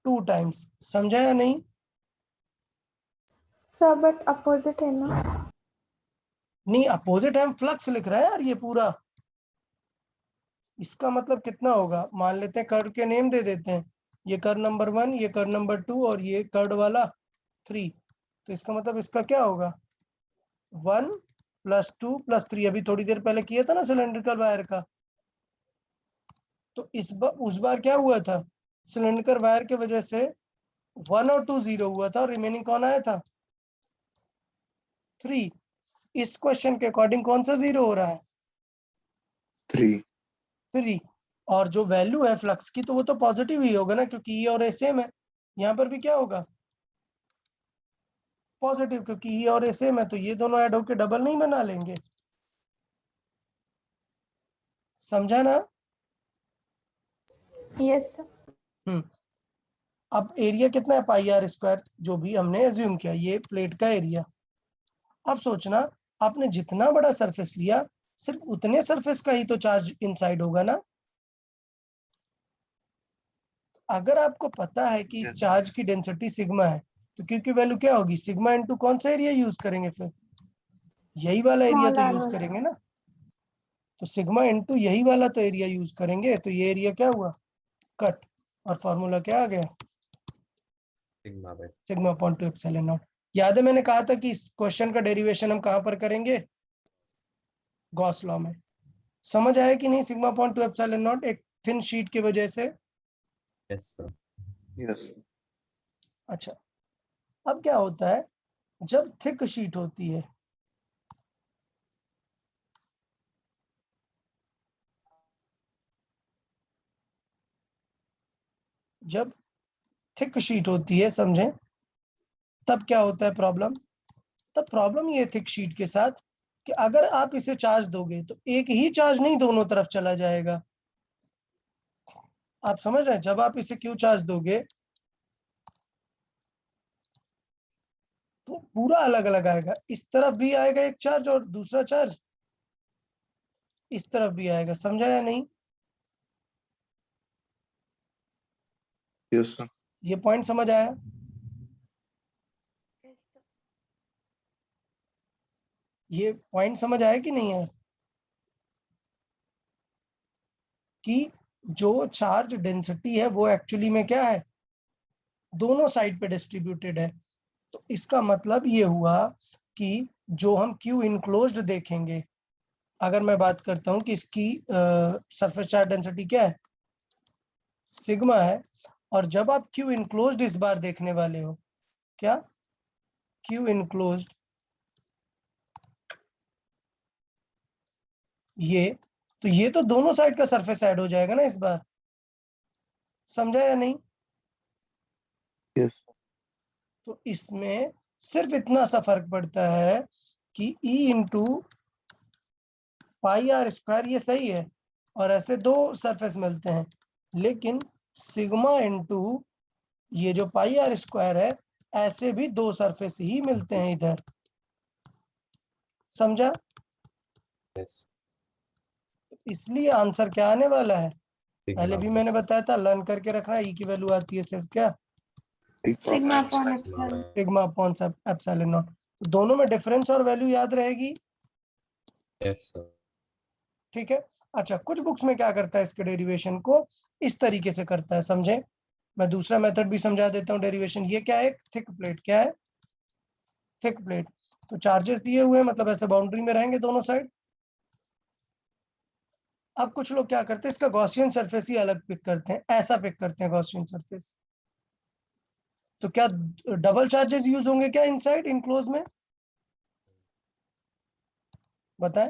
2 टाइम्स। समझा या नहीं? सर बट अपोजिट है ना। नहीं, अपोजिट हम फ्लक्स लिख रहे हैं यार ये पूरा। इसका मतलब कितना होगा, मान लेते हैं कर्व के नेम दे देते हैं, ये कर्व नंबर 1, ये कर्व नंबर 2 और ये कर्व वाला 3। तो इसका मतलब इसका क्या होगा, 1 + 2 + 3। अभी थोड़ी देर पहले किया था ना सिलेंड्रिकल वायर का। तो इस बार उस बार क्या हुआ था, सिलेंड्रिकल वायर की वजह से 1 और 2 0 हुआ था और रिमेनिंग कौन आया था, 3। इस क्वेश्चन के अकॉर्डिंग कौन सा 0 हो रहा है, 3। और जो वैल्यू है फ्लक्स की तो वो तो पॉजिटिव ही होगा ना, क्योंकि ई और ए सेम है। यहाँ पर भी क्या होगा, पॉजिटिव, क्योंकि ई और ए सेम है। तो ये दोनों ऐड होकर डबल नहीं बना लेंगे। समझा ना? Yes sir. अब एरिया कितना है, πr², जो भी हमने एज्यूम किया, ये प्लेट का एरिया। अब सोचना, आपने जितना बड़ा सरफेस लिया सिर्फ उतने सरफेस का ही तो चार्ज इनसाइड होगा ना। अगर आपको पता है कि इस चार्ज की डेंसिटी सिग्मा है तो क्यू की वैल्यू क्या होगी, सिग्मा इनटू कौन सा एरिया यूज करेंगे, फिर यही वाला एरिया Small तो r यूज वाला। करेंगे ना। तो सिग्मा इनटू यही वाला तो एरिया यूज करेंगे। तो ये एरिया क्या हुआ, कट, और फॉर्मूला क्या आ गया, σ/2ε0। याद है मैंने कहा था कि इस क्वेश्चन का डेरिवेशन हम कहां पर करेंगे, गॉस लॉ में। समझ आया कि नहीं, σ/2ε0 एक थिन शीट की वजह से। Yes sir. Yes. अच्छा, अब क्या होता है जब थिक शीट होती है, जब थिक शीट होती है, समझें, तब क्या होता है प्रॉब्लम। तब प्रॉब्लम ये थिक शीट के साथ कि अगर आप इसे चार्ज दोगे तो एक ही चार्ज नहीं दोनों तरफ चला जाएगा। आप समझ रहे हैं, जब आप इसे क्यू चार्ज दोगे तो पूरा अलग अलग आएगा। इस तरफ भी आएगा एक चार्ज और दूसरा चार्ज इस तरफ भी आएगा। समझा या नहीं? Yes, sir. ये पॉइंट समझ आया? ये पॉइंट समझ आया कि नहीं है, कि जो चार्ज डेंसिटी है वो एक्चुअली में क्या है, दोनों साइड पे डिस्ट्रीब्यूटेड है। तो इसका मतलब ये हुआ कि जो हम क्यू इनक्लोज्ड देखेंगे, अगर मैं बात करता हूं कि इसकी सरफेस चार्ज डेंसिटी क्या है, सिग्मा है, और जब आप क्यू इनक्लोज्ड इस बार देखने वाले हो, क्या, क्यू इनक्लोज्ड, ये तो दोनों साइड का सरफेस ऐड हो जाएगा ना इस बार। समझा या नहीं? Yes. तो इसमें सिर्फ इतना सा फर्क पड़ता है कि E इंटू πr² ये सही है, और ऐसे दो सरफेस मिलते हैं, लेकिन सिग्मा इंटू ये जो πr² है, ऐसे भी दो सरफेस ही मिलते हैं इधर। समझा? यस। इसलिए आंसर क्या आने वाला है, पहले भी मैंने बताया था, लर्न करके रखना। ई की वैल्यू आती है सिर्फ क्या, Sigma upon epsilon. Sigma upon epsilon naught. तो दोनों में डिफरेंस और वैल्यू याद रहेगी। Yes sir. ठीक है। अच्छा, कुछ बुक्स में क्या करता है, इसके डेरिवेशन को इस तरीके से करता है, समझे। मैं दूसरा मेथड भी समझा देता हूँ डेरिवेशन। ये क्या है, थिक प्लेट, क्या है, थिक प्लेट। तो चार्जेस दिए हुए हैं, मतलब ऐसे बाउंड्री में रहेंगे दोनों साइड। अब कुछ लोग क्या करते हैं, इसका गॉसियन सरफेस ही अलग पिक करते हैं, ऐसा पिक करते हैं गॉसियन सरफेस। तो क्या डबल चार्जेस यूज होंगे क्या इनसाइड इनक्लोज में, बताएं,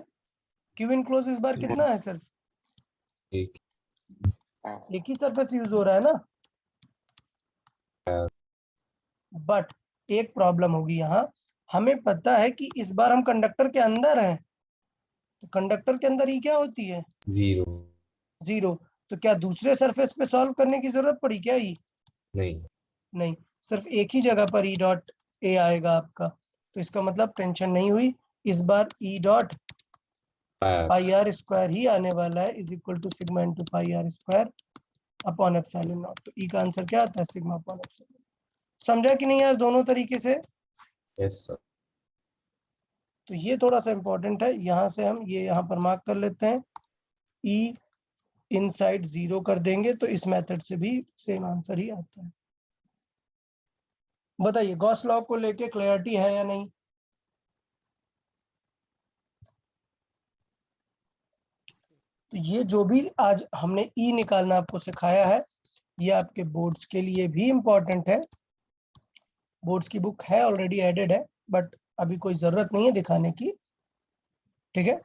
क्यू इनक्लोज इस बार कितना है? सिर्फ एक एक ही सरफेस यूज हो रहा है ना। बट एक प्रॉब्लम होगी यहाँ, हमें पता है कि इस बार हम कंडक्टर के अंदर हैं, तो कंडक्टर के अंदर ई क्या होती है? 0 0। तो क्या दूसरे सरफेस पे सॉल्व करने की जरूरत पड़ी क्या? ई नहीं, नहीं, सिर्फ एक ही जगह पर ई डॉट ए आएगा आपका, तो इसका मतलब टेंशन नहीं हुई। इस बार E dot pi are square ही आने वाला है, is equal to sigma into pi are square upon epsilon naught. तो ई का आंसर क्या आता है? Sigma upon epsilon. समझा कि नहीं यार दोनों तरीके से? Yes sir. तो ये थोड़ा सा इंपॉर्टेंट है, यहाँ से हम ये यहाँ पर मार्क कर लेते हैं, ई इनसाइड 0 कर देंगे तो इस मेथड से भी सेम आंसर ही आता है। बताइए गॉस लॉ को लेके क्लैरिटी है या नहीं? तो ये जो भी आज हमने ई निकालना आपको सिखाया है, ये आपके बोर्ड्स के लिए भी इंपॉर्टेंट है। बोर्ड्स की बुक है ऑलरेडी एडेड है, बट अभी कोई जरूरत नहीं है दिखाने की, ठीक है।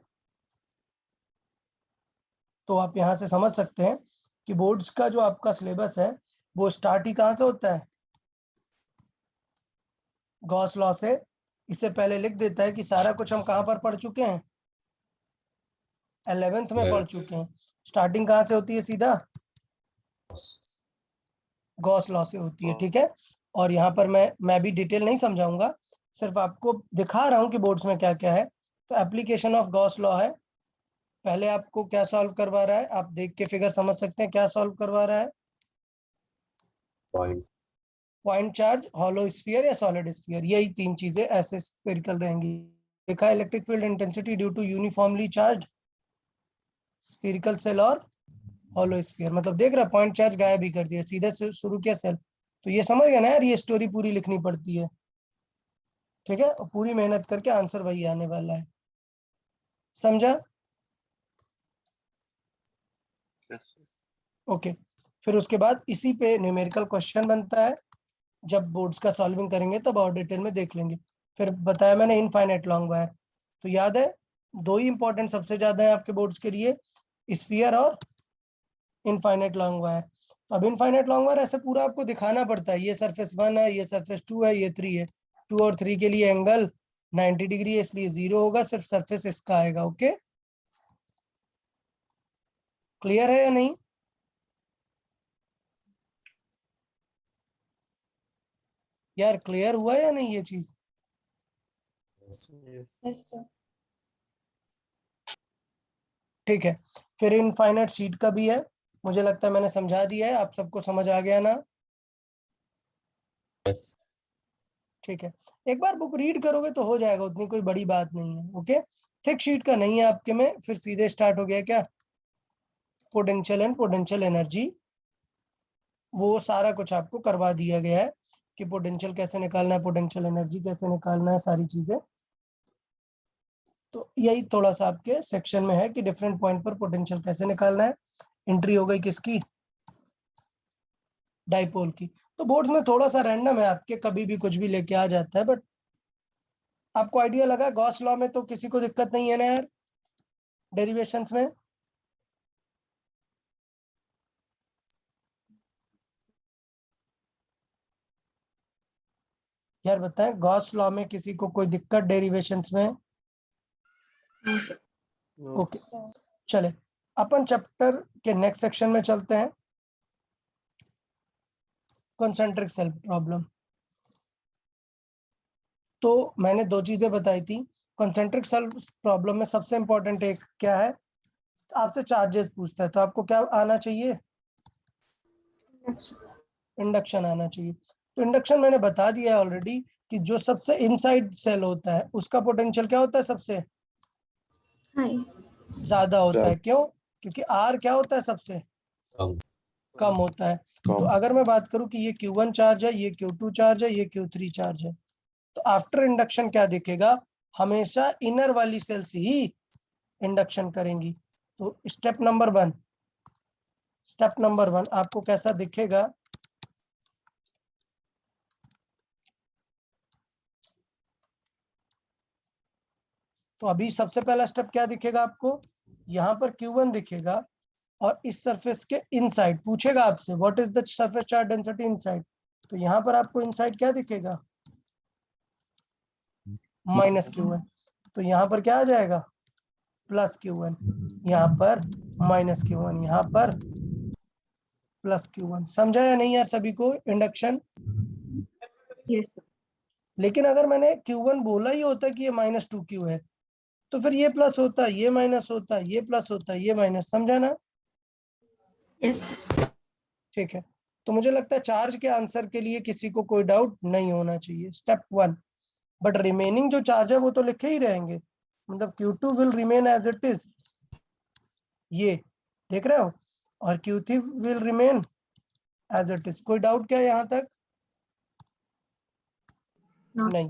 तो आप यहाँ से समझ सकते हैं कि बोर्ड्स का जो आपका सिलेबस है वो स्टार्ट ही कहाँ से होता है? गॉस लॉ से। इससे पहले लिख देता है कि सारा कुछ हम कहाँ पर पढ़ चुके हैं? 11th में पढ़ चुके हैं। स्टार्टिंग कहाँ से होती है? सीधा गॉस लॉ से होती है, ठीक है। और यहाँ पर मैं भी डिटेल नहीं समझाऊंगा, सिर्फ आपको दिखा रहा हूँ कि बोर्ड्स में क्या क्या है। तो एप्लीकेशन ऑफ गॉस लॉ है, पहले आपको क्या सॉल्व करवा रहा है, आप देख के फिगर समझ सकते हैं क्या सॉल्व करवा रहा है। पॉइंट चार्ज, हॉलो स्फीयर या सॉलिड स्फीयर, यही तीन चीजें ऐसे स्फेरिकल रहेंगी। देखा electric field intensity due to uniformly charge spherical shell और हॉलो स्फीयर। मतलब देख रहा पॉइंट चार्ज गायब ही कर दिया, सीधे से शुरू किया सेल। तो ये समझ गया ना यार, ये स्टोरी पूरी लिखनी पड़ती है, ठीक है। और पूरी मेहनत करके आंसर वही आने वाला है, समझा? Yes, sir. ओके। फिर उसके बाद इसी पे न्यूमेरिकल क्वेश्चन बनता है, जब बोर्ड्स का सॉल्विंग करेंगे तब और डिटेल में देख लेंगे। फिर बताया मैंने इनफाइनाइट लॉन्ग वायर, तो याद है दो ही इंपॉर्टेंट सबसे ज्यादा है आपके बोर्ड्स के लिए, स्फीयर और इनफाइनाइट लॉन्ग वायर। अब इनफाइनाइट लॉन्ग वायर ऐसे पूरा आपको दिखाना पड़ता है, ये सरफेस 1 है, ये सरफेस 2 है, ये 3 है। 2 और 3 के लिए एंगल 90 डिग्री है, इसलिए 0 होगा, सिर्फ सरफेस इसका आएगा। ओके, क्लियर है या नहीं? यार क्लियर हुआ या नहीं ये चीज? Yes, sir. ठीक है। फिर इनफाइनाइट शीट का भी है, मुझे लगता है मैंने समझा दिया है, आप सबको समझ आ गया ना? यस ठीक है, एक बार बुक रीड करोगे तो हो जाएगा, उतनी कोई बड़ी बात नहीं है। ओके, थिक शीट का नहीं है आपके में। फिर सीधे स्टार्ट हो गया क्या? पोटेंशियल एंड पोटेंशियल एनर्जी, वो सारा कुछ आपको करवा दिया गया है कि पोटेंशियल कैसे निकालना है, पोटेंशियल एनर्जी कैसे निकालना है, सारी चीजें। तो यही थोड़ा सा आपके सेक्शन में है कि डिफरेंट पॉइंट पर पोटेंशियल कैसे निकालना है। एंट्री हो गई किसकी? डाइपोल की। तो बोर्ड्स में थोड़ा सा रैंडम है आपके, कभी भी कुछ भी लेके आ जाता है, बट आपको आइडिया लगा गॉस लॉ में तो किसी को दिक्कत नहीं है ना यार डेरिवेशंस में? यार बताएं गॉस लॉ में किसी को कोई दिक्कत डेरिवेशंस में? हाँ सर। ओके, चले अपन चैप्टर के नेक्स्ट सेक्शन में चलते हैं, कॉन्सेंट्रिक सेल प्रॉब्लम। तो मैंने दो चीजें बताई थी कॉन्सेंट्रिक सेल प्रॉब्लम में। सबसे इंपॉर्टेंट एक क्या है, आपसे चार्जेस पूछता है, तो आपको क्या आना चाहिए? इंडक्शन आना चाहिए। तो इंडक्शन मैंने बता दिया है ऑलरेडी कि जो सबसे इनसाइड सेल होता है उसका पोटेंशियल क्या होता है? सबसे हाय। ज्यादा होता है। क्यों? क्योंकि आर क्या होता है? सबसे कम कम होता है। तो अगर मैं बात करूं कि ये Q1 चार्ज है, ये Q2 चार्ज है, ये Q3 चार्ज है, तो आफ्टर इंडक्शन क्या दिखेगा? हमेशा इनर वाली सेल्स ही इंडक्शन करेंगी। तो स्टेप नंबर 1 आपको कैसा दिखेगा? तो अभी सबसे पहला स्टेप क्या दिखेगा आपको, यहाँ पर Q1 दिखेगा और इस सरफेस के इनसाइड पूछेगा आपसे what is the surface charge density inside, तो यहाँ पर आपको इनसाइड क्या दिखेगा, -Q1, तो यहाँ पर क्या आ जाएगा, +Q1, यहाँ पर -Q1, यहाँ पर +Q1। समझा या नहीं यार सभी को इंडक्शन? Yes, sir. लेकिन अगर मैंने Q1 बोला ही होता कि ये -2Q है, तो फिर ये प्लस होता, ये माइनस होता, ये प्लस होता, ये माइनस, समझा ना? Yes. ठीक है, तो मुझे लगता है चार्ज के आंसर के लिए किसी को कोई डाउट नहीं होना चाहिए, स्टेप 1। बट रिमेनिंग जो चार्ज है वो तो लिखे ही रहेंगे, मतलब Q2 will remain as it is, ये देख रहे हो, और Q3 will remain as it is. कोई डाउट क्या यहाँ तक? No. नहीं,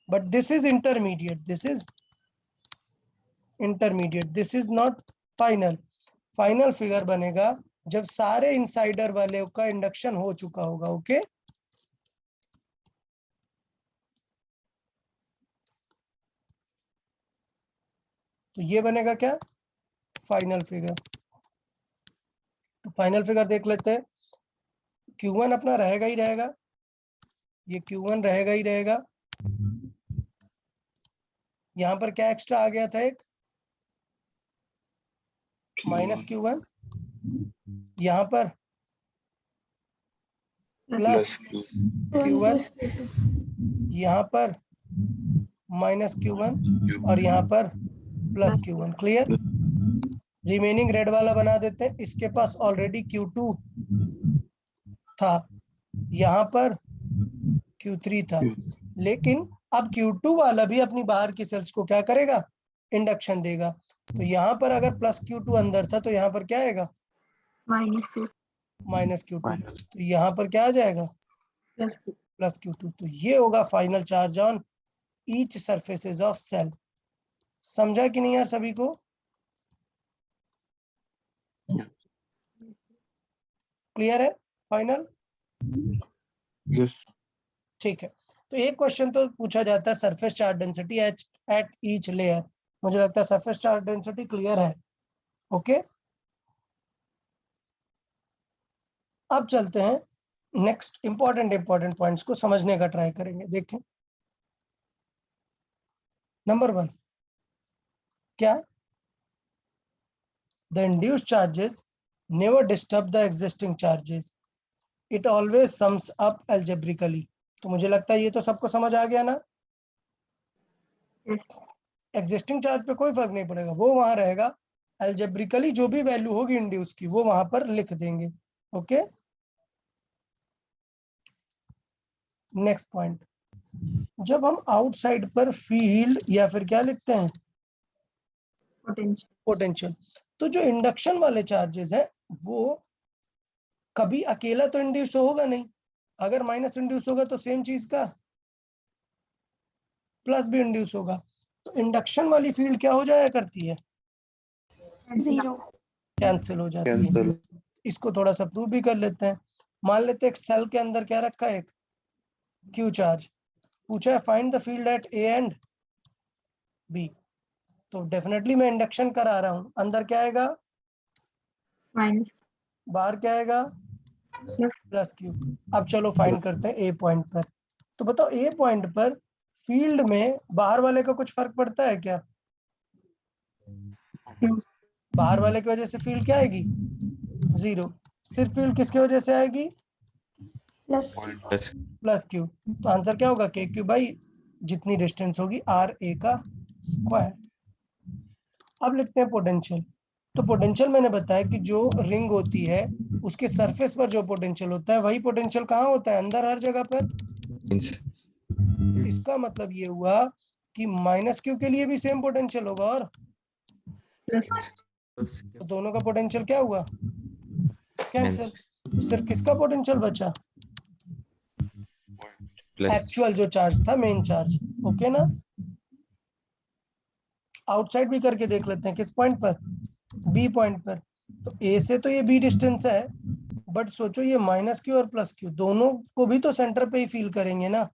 but this is intermediate, this is intermediate, this is not final. Final figure बनेगा जब सारे इनसाइडर वाले का इंडक्शन हो चुका होगा। ओके, तो ये बनेगा क्या, फाइनल फिगर। तो फाइनल फिगर देख लेते हैं। Q1 अपना रहेगा ही रहेगा, ये Q1 रहेगा ही रहेगा। यहाँ पर क्या एक्स्ट्रा आ गया था, एक -Q1, यहाँ पर प्लस +Q1, यहाँ पर -Q1 और यहाँ पर +Q1। क्लियर? रिमेनिंग रेड वाला बना देते हैं, इसके पास ऑलरेडी Q2 था, यहाँ पर Q3 था, लेकिन अब Q2 वाला भी अपनी बाहर की सेल्स को क्या करेगा, इंडक्शन देगा। तो यहाँ पर अगर +Q2 अंदर था तो यहाँ पर क्या आएगा, -2 -Q2, तो यहाँ पर क्या आ जाएगा, +2. +Q2। तो ये होगा final charge on each surfaces of shell. समझा कि नहीं यार सभी को? क्लियर है फाइनल? यस ठीक है, तो एक क्वेश्चन तो पूछा जाता है surface charge density at each layer. मुझे लगता है सरफेस चार्ज डेंसिटी क्लियर है। ओके, अब चलते हैं नेक्स्ट इंपॉर्टेंट पॉइंट्स को समझने का ट्राई करेंगे। देखें, नंबर 1, क्या the induced charges never disturb the existing charges, it always sums up algebraically. तो मुझे लगता है ये तो सबको समझ आ गया ना, Yes. एग्जिस्टिंग चार्ज पे कोई फर्क नहीं पड़ेगा, वो वहां रहेगा, एल्जेब्रिकली जो भी वैल्यू होगी इंड्यूस की वो वहां पर लिख देंगे। ओके, नेक्स्ट पॉइंट, जब हम आउटसाइड पर फील्ड या फिर क्या लिखते हैं, Potential. पोटेंशियल, तो जो इंडक्शन वाले चार्जेस हैं वो कभी अकेला तो इंड्यूस होगा नहीं, अगर माइनस इंड्यूस होगा तो सेम चीज का प्लस भी इंड्यूस होगा, तो इंडक्शन वाली फील्ड क्या हो जाया करती है, 0. कैंसिल हो जाती है। कैंसिल इसको थोड़ा सा प्रूव भी कर लेते हैं। मान लेते हैं एक सेल के अंदर क्या रखा है, एक Q चार्ज, पूछा है find the field at A and B, तो डेफिनेटली मैं इंडक्शन करा रहा हूं, अंदर क्या आएगा, Minus. बाहर क्या आएगा, +Q। अब चलो फाइंड करते हैं A पॉइंट पर। तो बताओ A पॉइंट पर फील्ड में बाहर वाले का कुछ फर्क पड़ता है क्या, बाहर वाले की वजह से फील्ड क्या आएगी, 0। सिर्फ फील्ड किसकी वजह से आएगी, Plus +Q। तो आंसर क्या होगा, KQ बाई जितनी डिस्टेंस होगी RA का स्क्वायर। अब लिखते हैं पोटेंशियल। तो पोटेंशियल मैंने बताया कि जो रिंग होती है उसके सरफेस पर जो पोटेंशियल होता है वही पोटेंशियल कहाँ होता है, अंदर हर जगह पर। तो इसका मतलब ये हुआ कि -Q के लिए भी सेम पोटेंशियल होगा, और Plus. तो दोनों का पोटेंशियल क्या हुआ, कैंसिल। तो सिर्फ किसका पोटेंशियल बचा, एक्चुअल जो चार्ज था, मेन चार्ज। ओके ना, आउटसाइड भी करके देख लेते हैं, किस पॉइंट पर, B पॉइंट पर। तो A से तो ये B डिस्टेंस है, बट सोचो ये -Q और +Q दोनों को भी तो सेंटर पे ही फील करेंगे ना,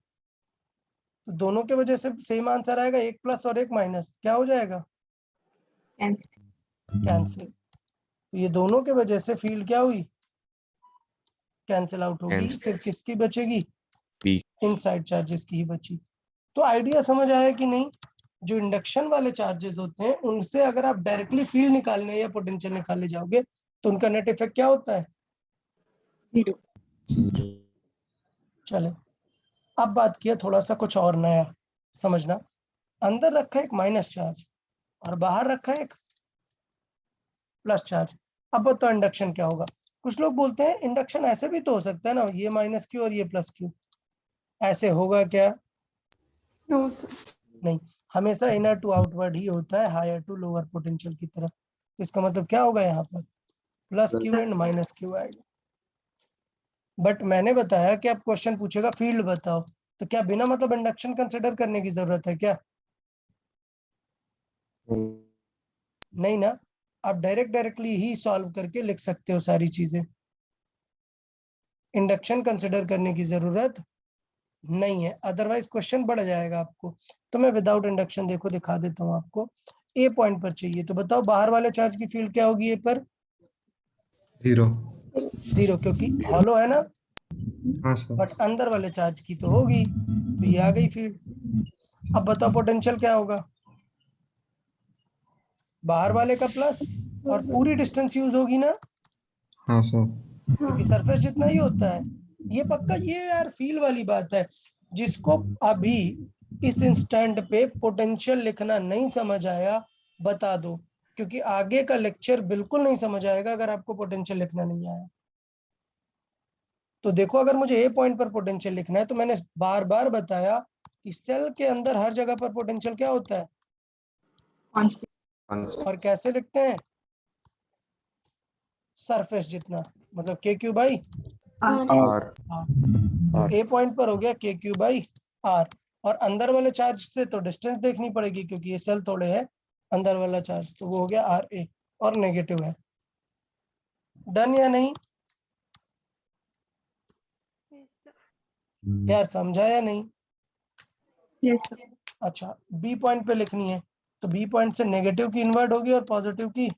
तो दोनों के वजह से सेम आंसर आएगा, एक प्लस और एक माइनस, क्या हो जाएगा? कैंसिल। तो ये दोनों के वजह से फील्ड क्या हुई? कैंसिल आउट होगी। Cancel. सिर्फ किसकी बचेगी? P. इनसाइड चार्जेस की ही बची। तो आइडिया समझ आया कि नहीं? जो इंडक्शन वाले चार्जेस होते हैं उनसे अगर आप डायरेक्टली फील्ड निकालने या पोटेंशियल निकालने जाओगे तो उनका नेट इफेक्ट क्या होता है? 0. चले, अब बात किया थोड़ा सा कुछ और नया समझना। अंदर रखा है एक माइनस चार्ज और बाहर रखा है एक प्लस चार्ज। अब बताओ इंडक्शन क्या होगा? कुछ लोग बोलते हैं इंडक्शन ऐसे भी तो हो सकता है ना, ये माइनस क्यू और ये प्लस क्यू, ऐसे होगा क्या? No sir. नहीं, हमेशा इनर टू आउटवर्ड ही होता है, हायर टू लोअर पोटेंशियल की तरफ। तो इसका मतलब क्या होगा यहाँ पर? Plus Q and minus Q आएगा। बट मैंने बताया कि अब क्वेश्चन पूछेगा फील्ड बताओ, तो क्या बिना मतलब इंडक्शन कंसिडर करने की जरूरत है क्या? नहीं ना, आप डायरेक्टली ही सॉल्व करके लिख सकते हो सारी चीजें, इंडक्शन कंसिडर करने की जरूरत नहीं है, अदरवाइज क्वेश्चन बढ़ जाएगा आपको। तो मैं विदाउट इंडक्शन देखो दिखा देता हूँ आपको। ए पॉइंट पर चाहिए, तो बताओ बाहर वाले चार्ज की फील्ड क्या होगी ए पर? 0. 0, क्योंकि हॉलो है ना। हाँ सर. बट अंदर वाले चार्ज की तो होगी, तो ये आ गई फील्ड। अब बताओ पोटेंशियल क्या होगा? बाहर वाले का प्लस और पूरी डिस्टेंस यूज होगी ना, हाँ सर. क्योंकि सरफेस जितना ही होता है। ये पक्का, ये यार फील वाली बात है। जिसको अभी इस इंस्टेंट पे पोटेंशियल लिखना नहीं समझ आया बता दो, क्योंकि आगे का लेक्चर बिल्कुल नहीं समझ आएगा अगर आपको पोटेंशियल लिखना नहीं आया। तो देखो, अगर मुझे ए पॉइंट पर पोटेंशियल लिखना है तो मैंने बार बार बताया कि सेल के अंदर हर जगह पर पोटेंशियल क्या होता है? और कैसे लिखते हैं? सरफेस जितना, मतलब के Q by R. A point पर हो गया के क्यू बाई आर। और अंदर वाले चार्ज से तो डिस्टेंस देखनी पड़ेगी क्योंकि ये सेल थोड़े है अंदर वाला चार्ज, तो वो हो गया आर ए और नेगेटिव है। डन या नहीं यार, समझा या नहीं? Yes, sir. अच्छा, बी पॉइंट पे लिखनी है तो बी पॉइंट से नेगेटिव की इनवर्ड होगी और पॉजिटिव की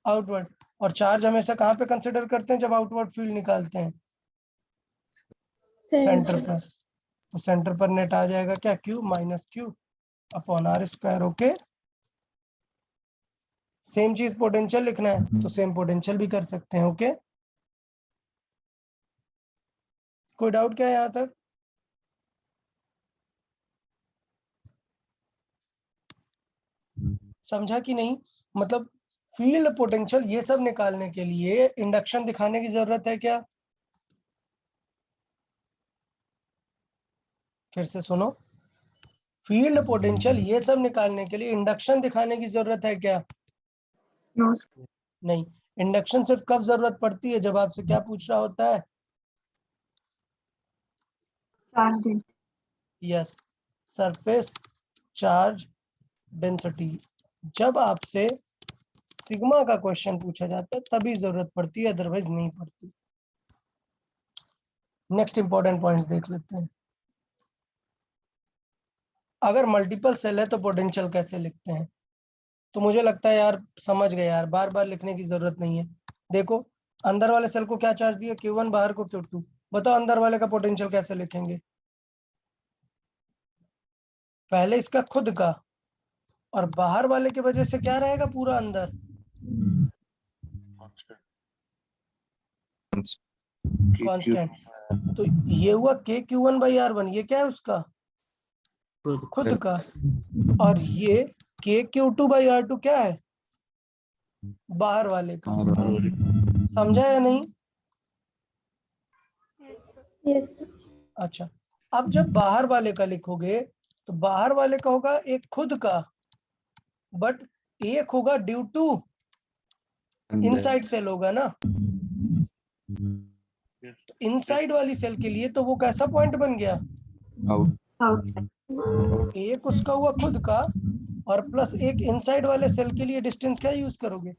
आउटवर्ड। और चार्ज हमेशा कहाँ पे कंसिडर करते हैं जब आउटवर्ड फील्ड निकालते हैं? सेंटर पर। तो सेंटर पर नेट आ जाएगा क्या? Q minus Q upon R square. Okay, same चीज पोटेंशियल लिखना है तो सेम पोटेंशियल भी कर सकते हैं। ओके, कोई डाउट क्या है यहाँ तक? समझा कि नहीं? मतलब फील्ड पोटेंशियल ये सब निकालने के लिए इंडक्शन दिखाने की जरूरत है क्या? फिर से सुनो, फील्ड पोटेंशियल ये सब निकालने के लिए इंडक्शन दिखाने की जरूरत है क्या? No. नहीं, इंडक्शन सिर्फ कब जरूरत पड़ती है? जब आपसे क्या पूछ रहा होता है? Charge. Yes, surface charge density. जब आपसे सिग्मा का क्वेश्चन पूछा जाता है तभी जरूरत पड़ती है, अदरवाइज नहीं पड़ती। नेक्स्ट इंपॉर्टेंट पॉइंट्स देख लेते हैं। अगर मल्टीपल सेल है तो पोटेंशियल कैसे लिखते हैं? तो मुझे लगता है यार समझ गए यार, बार बार लिखने की जरूरत नहीं है। देखो, अंदर वाले सेल को क्या चार्ज दिया? Q1, बाहर को Q2। बताओ अंदर वाले का पोटेंशियल कैसे लिखेंगे? पहले इसका खुद का और बाहर वाले की वजह से क्या रहेगा पूरा अंदर? कांस्टेंट। तो ये हुआ KQ1/R1, ये क्या है उसका? खुद का। और ये KQ2/R2 क्या है? बाहर वाले का। समझा या नहीं? यस। अच्छा, अब जब बाहर वाले का लिखोगे तो बाहर वाले का होगा एक खुद का, बट एक होगा ड्यू टू इनसाइड सेल होगा ना। तो इनसाइड वाली सेल के लिए तो वो कैसा पॉइंट बन गया? Out. एक उसका हुआ खुद का और प्लस एक इनसाइड वाले सेल के लिए डिस्टेंस क्या यूज करोगे?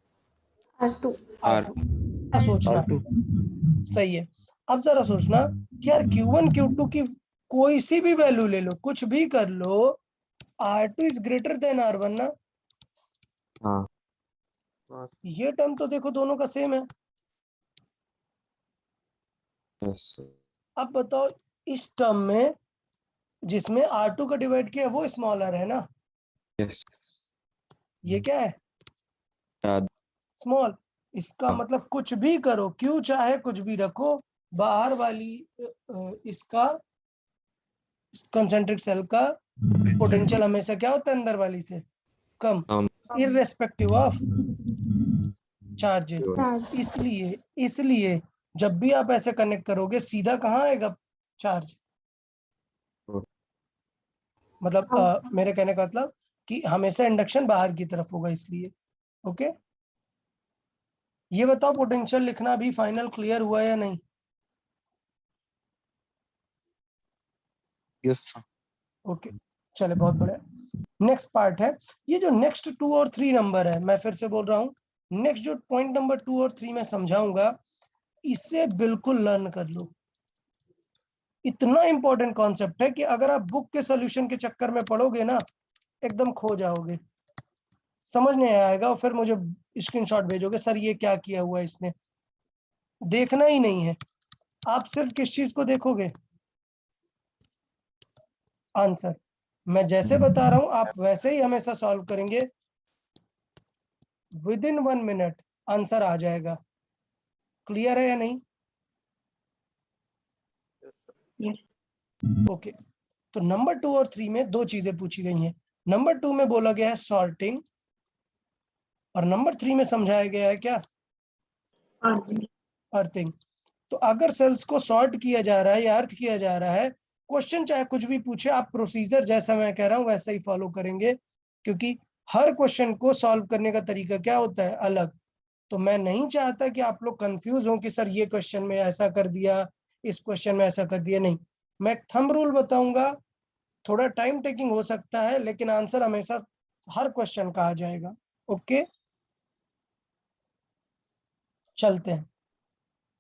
R2। सोचना सही है। अब जरा सोचना कि यार Q1 Q2 की कोई सी भी वैल्यू ले लो, कुछ भी कर लो, R2 is greater than R1 ना। हाँ ये टर्म तो देखो दोनों का सेम है। यस सर अब बताओ इस टर्म में जिसमें R2 का डिवाइड किया है वो स्मॉलर है ना, यस ये क्या है याद स्मॉल। इसका हाँ। मतलब कुछ भी करो, क्यों चाहे कुछ भी रखो, बाहर वाली इसका कंसेंट्रिक सेल का पोटेंशियल हमेशा क्या होता है अंदर वाली से कम, कम। Irrespective of charges. Charge. इसलिए इसलिए जब भी आप ऐसे कनेक्ट करोगे सीधा कहाँ आएगा चार्ज, मतलब मेरे कहने का मतलब कि हमेशा इंडक्शन बाहर की तरफ होगा इसलिए। ओके, ये बताओ पोटेंशियल लिखना भी फाइनल क्लियर हुआ या नहीं। Yes, sir. ओके चले बहुत बढ़िया। नेक्स्ट पार्ट है, ये जो नेक्स्ट 2 और 3 नंबर है, मैं फिर से बोल रहा हूँ, नेक्स्ट जो पॉइंट नंबर 2 और 3 में समझाऊंगा इसे बिल्कुल लर्न कर लो। इतना इंपॉर्टेंट कॉन्सेप्ट है कि अगर आप बुक के सॉल्यूशन के चक्कर में पढ़ोगे ना एकदम खो जाओगे, समझ नहीं आएगा और फिर मुझे स्क्रीनशॉट भेजोगे सर ये क्या किया हुआ है इसने। देखना ही नहीं है, आप सिर्फ किस चीज को देखोगे, आंसर। मैं जैसे बता रहा हूं आप वैसे ही हमेशा सॉल्व करेंगे, विद इन 1 मिनट आंसर आ जाएगा। क्लियर है या नहीं। Yes. ओके, तो नंबर 2 और 3 में दो चीजें पूछी गई हैं। नंबर 2 में बोला गया है सॉर्टिंग और नंबर 3 में समझाया गया है क्या, Earthing. अर्थिंग। तो अगर सेल्स को सॉर्ट किया जा रहा है या अर्थ किया जा रहा है, क्वेश्चन चाहे कुछ भी पूछे, आप प्रोसीजर जैसा मैं कह रहा हूं वैसा ही फॉलो करेंगे, क्योंकि हर क्वेश्चन को सॉल्व करने का तरीका क्या होता है अलग। तो मैं नहीं चाहता कि आप लोग कंफ्यूज हो कि सर ये क्वेश्चन में ऐसा कर दिया, इस क्वेश्चन में ऐसा कर दिया, नहीं। मैं थंब रूल बताऊंगा, थोड़ा टाइम टेकिंग हो सकता है लेकिन आंसर हमेशा हर क्वेश्चन का आ जाएगा। ओके चलते हैं।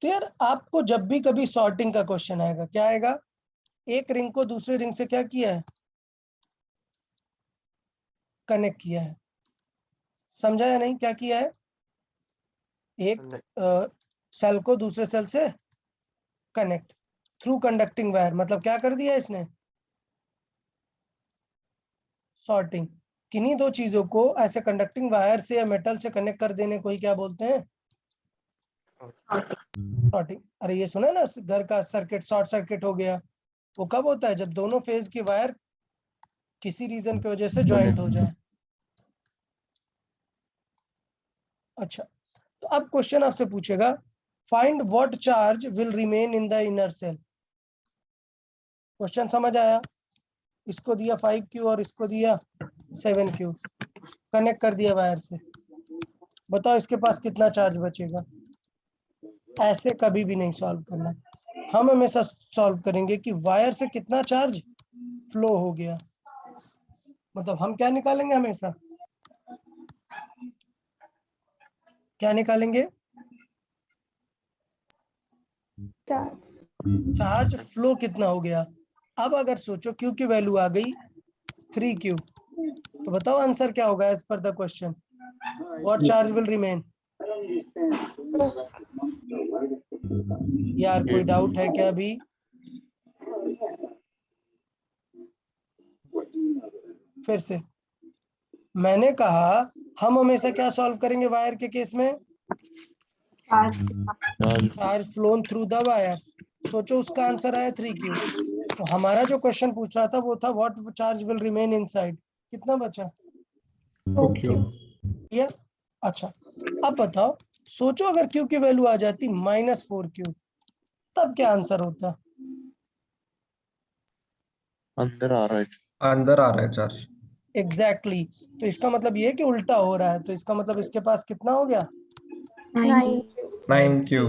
तो यार आपको जब भी कभी सॉर्टिंग का क्वेश्चन आएगा क्या आएगा, एक रिंग को दूसरे रिंग से क्या किया है, कनेक्ट किया है। समझा या नहीं क्या किया है, एक सेल को दूसरे सेल से कनेक्ट थ्रू कंडक्टिंग वायर, मतलब क्या कर दिया इसने, सॉर्टिंग। किन्हीं दो चीजों को ऐसे कंडक्टिंग वायर से या मेटल से कनेक्ट कर देने को ही क्या बोलते हैं, सॉर्टिंग। अरे ये सुना ना घर का सर्किट शॉर्ट सर्किट हो गया, वो कब होता है जब दोनों फेज की वायर किसी रीजन की वजह से ज्वाइंट हो जाए। अच्छा, तो अब क्वेश्चन आपसे पूछेगा find what charge will remain in the inner shell. Question समझ आया, इसको दिया 5Q और इसको दिया 7Q, कनेक्ट कर दिया वायर से, बताओ इसके पास कितना चार्ज बचेगा। ऐसे कभी भी नहीं सॉल्व करना, हम हमेशा सॉल्व करेंगे कि वायर से कितना चार्ज फ्लो हो गया, मतलब हम क्या निकालेंगे हमेशा, क्या निकालेंगे, Charge. चार्ज फ्लो कितना हो गया। अब अगर सोचो Q की वैल्यू आ गई 3Q, तो बताओ आंसर क्या होगा as per the question, what charge will remain. यार कोई डाउट है क्या अभी, फिर से मैंने कहा हम हमेशा क्या सॉल्व करेंगे वायर के केस में, Charge. Charge phloem through the wire. सोचो उसका आंसर आया 3Q, तो हमारा जो क्वेश्चन पूछ रहा था वो था what charge will remain inside, कितना बचा, Okay. ये। अच्छा अब बताओ, सोचो अगर Q की वैल्यू आ जाती -4Q, तब क्या आंसर होता। अंदर आ रहा है। अंदर आ रहा है चार्ज। एग्जैक्टली तो इसका मतलब ये है कि उल्टा हो रहा है, तो इसका मतलब इसके पास कितना हो गया, 9. 9Q।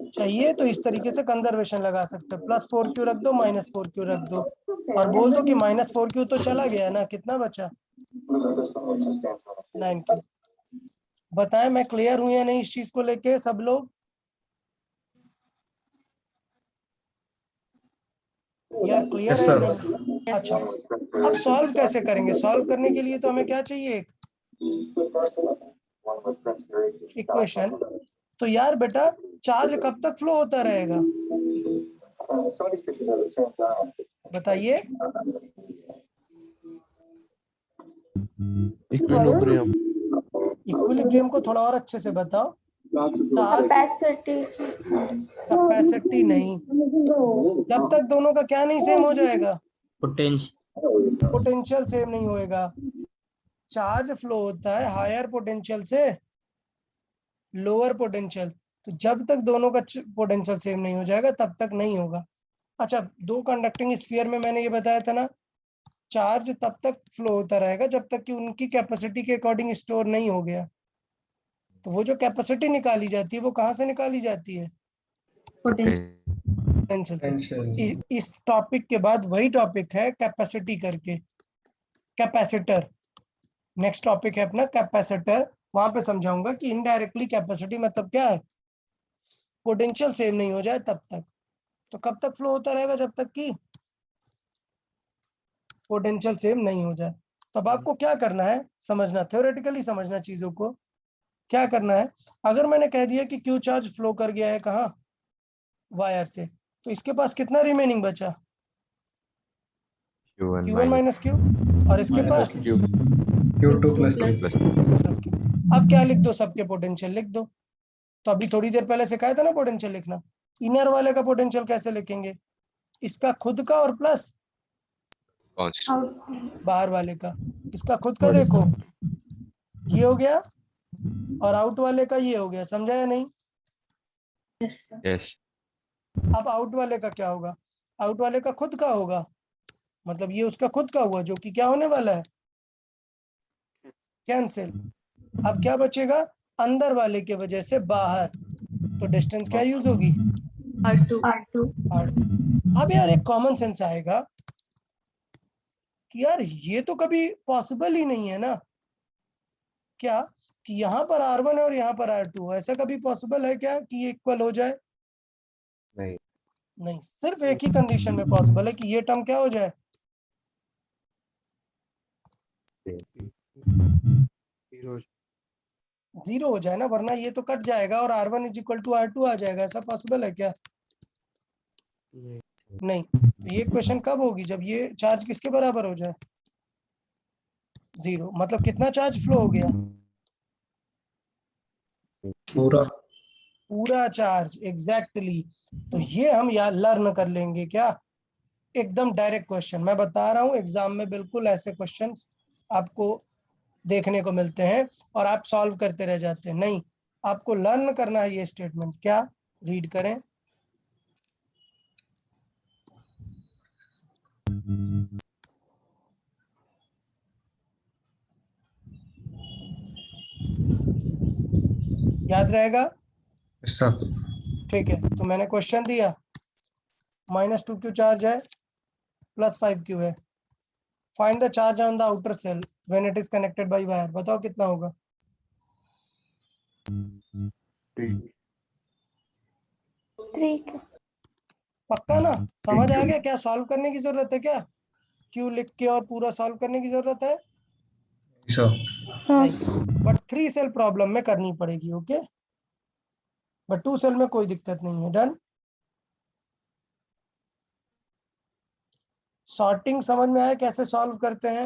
चाहिए तो इस तरीके से कंजर्वेशन लगा सकते हो, +4Q रख दो -4Q रख दो और बोल दो कि -4Q तो चला गया ना, कितना बचा 9Q। बताएं मैं क्लियर हूं या नहीं इस चीज को लेके सब लोग। यार क्लियर Yes, है sir. नहीं? अच्छा, अब सॉल्व कैसे करेंगे? सॉल्व करने के लिए तो हमें क्या चाहिए? इक्वेशन। तो यार बेटा चार्ज कब तक फ्लो होता रहेगा बताइए? इक्विलिब्रियम। इक्विलिब्रियम को थोड़ा और अच्छे से बताओ। चार्ज कैपेसिटी कैपेसिटी नहीं, जब तक दोनों का क्या नहीं सेम हो जाएगा, पोटेंशियल सेम नहीं होएगा। चार्ज फ्लो होता है हायर पोटेंशियल से लोअर पोटेंशियल, तो जब तक दोनों का पोटेंशियल सेम नहीं हो जाएगा तब तक नहीं होगा। अच्छा, दो कंडक्टिंग स्फीयर में मैंने ये बताया था ना, चार्ज तब तक फ्लो होता रहेगा जब तक कि उनकी कैपेसिटी के अकॉर्डिंग स्टोर नहीं हो गया। तो वो जो कैपेसिटी निकाली जाती है वो कहाँ से निकाली जाती है? पोटेंशियल से। Potential. इस टॉपिक के बाद वही टॉपिक है कैपेसिटी करके, कैपेसिटर। नेक्स्ट टॉपिक है अपना कैपेसिटर, वहां पे समझाऊंगा कि इनडायरेक्टली कैपेसिटी मतलब क्या है। पोटेंशियल सेम नहीं हो जाए तब तक। तो कब तक फ्लो होता रहेगा? जब तक कि पोटेंशियल सेम नहीं हो जाए। तब आपको क्या करना है समझना, थ्योरेटिकली समझना चीजों को। क्या करना है, अगर मैंने कह दिया कि क्यू चार्ज फ्लो कर गया है कहाँ, वायर से, तो इसके पास कितना रिमेनिंग बचा? Q1 Q1 माइनस क्यू, और इसके Minus पास Q2 plus Q. अब क्या लिख दो? सबके पोटेंशियल लिख दो। तो अभी थोड़ी देर पहले सिखाया था ना पोटेंशियल लिखना। इनर वाले का पोटेंशियल कैसे लिखेंगे? इसका खुद का और प्लस बाहर वाले का। इसका खुद का देखो ये हो गया, और आउट वाले का ये हो गया। समझा या नहीं? Yes. अब आउट वाले का क्या होगा? आउट वाले का खुद का होगा, मतलब ये उसका खुद का हुआ, जो कि क्या होने वाला है? कैंसिल। अब क्या बचेगा? अंदर वाले के वजह से बाहर, तो डिस्टेंस क्या यूज होगी? R2. अब यार एक कॉमन सेंस आएगा कि यार ये तो कभी पॉसिबल ही नहीं है ना, क्या कि यहाँ पर R1 है और यहाँ पर R2, ऐसा कभी पॉसिबल है क्या कि ये इक्वल हो जाए? नहीं। नहीं, सिर्फ एक ही कंडीशन में पॉसिबल है कि ये टर्म क्या हो जाए? जीरो हो जाए ना, वरना ये तो कट जाएगा और R1 is equal to R2 आ जाएगा। ऐसा पॉसिबल है क्या? नहीं। तो ये क्वेश्चन कब होगी? जब ये चार्ज किसके बराबर हो जाए? जीरो। मतलब कितना चार्ज फ्लो हो गया? पूरा. पूरा चार्ज, एग्जैक्टली। तो ये हम यार लर्न कर लेंगे क्या? एकदम डायरेक्ट क्वेश्चन मैं बता रहा हूँ, एग्जाम में बिल्कुल ऐसे क्वेश्चंस आपको देखने को मिलते हैं और आप सॉल्व करते रह जाते हैं। नहीं, आपको लर्न करना है ये स्टेटमेंट। क्या? रीड करें। याद रहेगा? Yes, sir. ठीक है, तो मैंने क्वेश्चन दिया, -2q चार्ज है, +5q है। Find the charge on the outer shell when it is connected by wire. बताओ कितना होगा? 3 पक्का ना? समझ आ गया? क्या सॉल्व करने की जरूरत है क्या? क्यू लिख के और पूरा सॉल्व करने की जरूरत है? Yes, sir. नहीं, बट 3 सेल प्रॉब्लम में करनी पड़ेगी। ओके, बट 2 सेल में कोई दिक्कत नहीं है। डन। सॉर्टिंग समझ में आया कैसे सॉल्व करते हैं,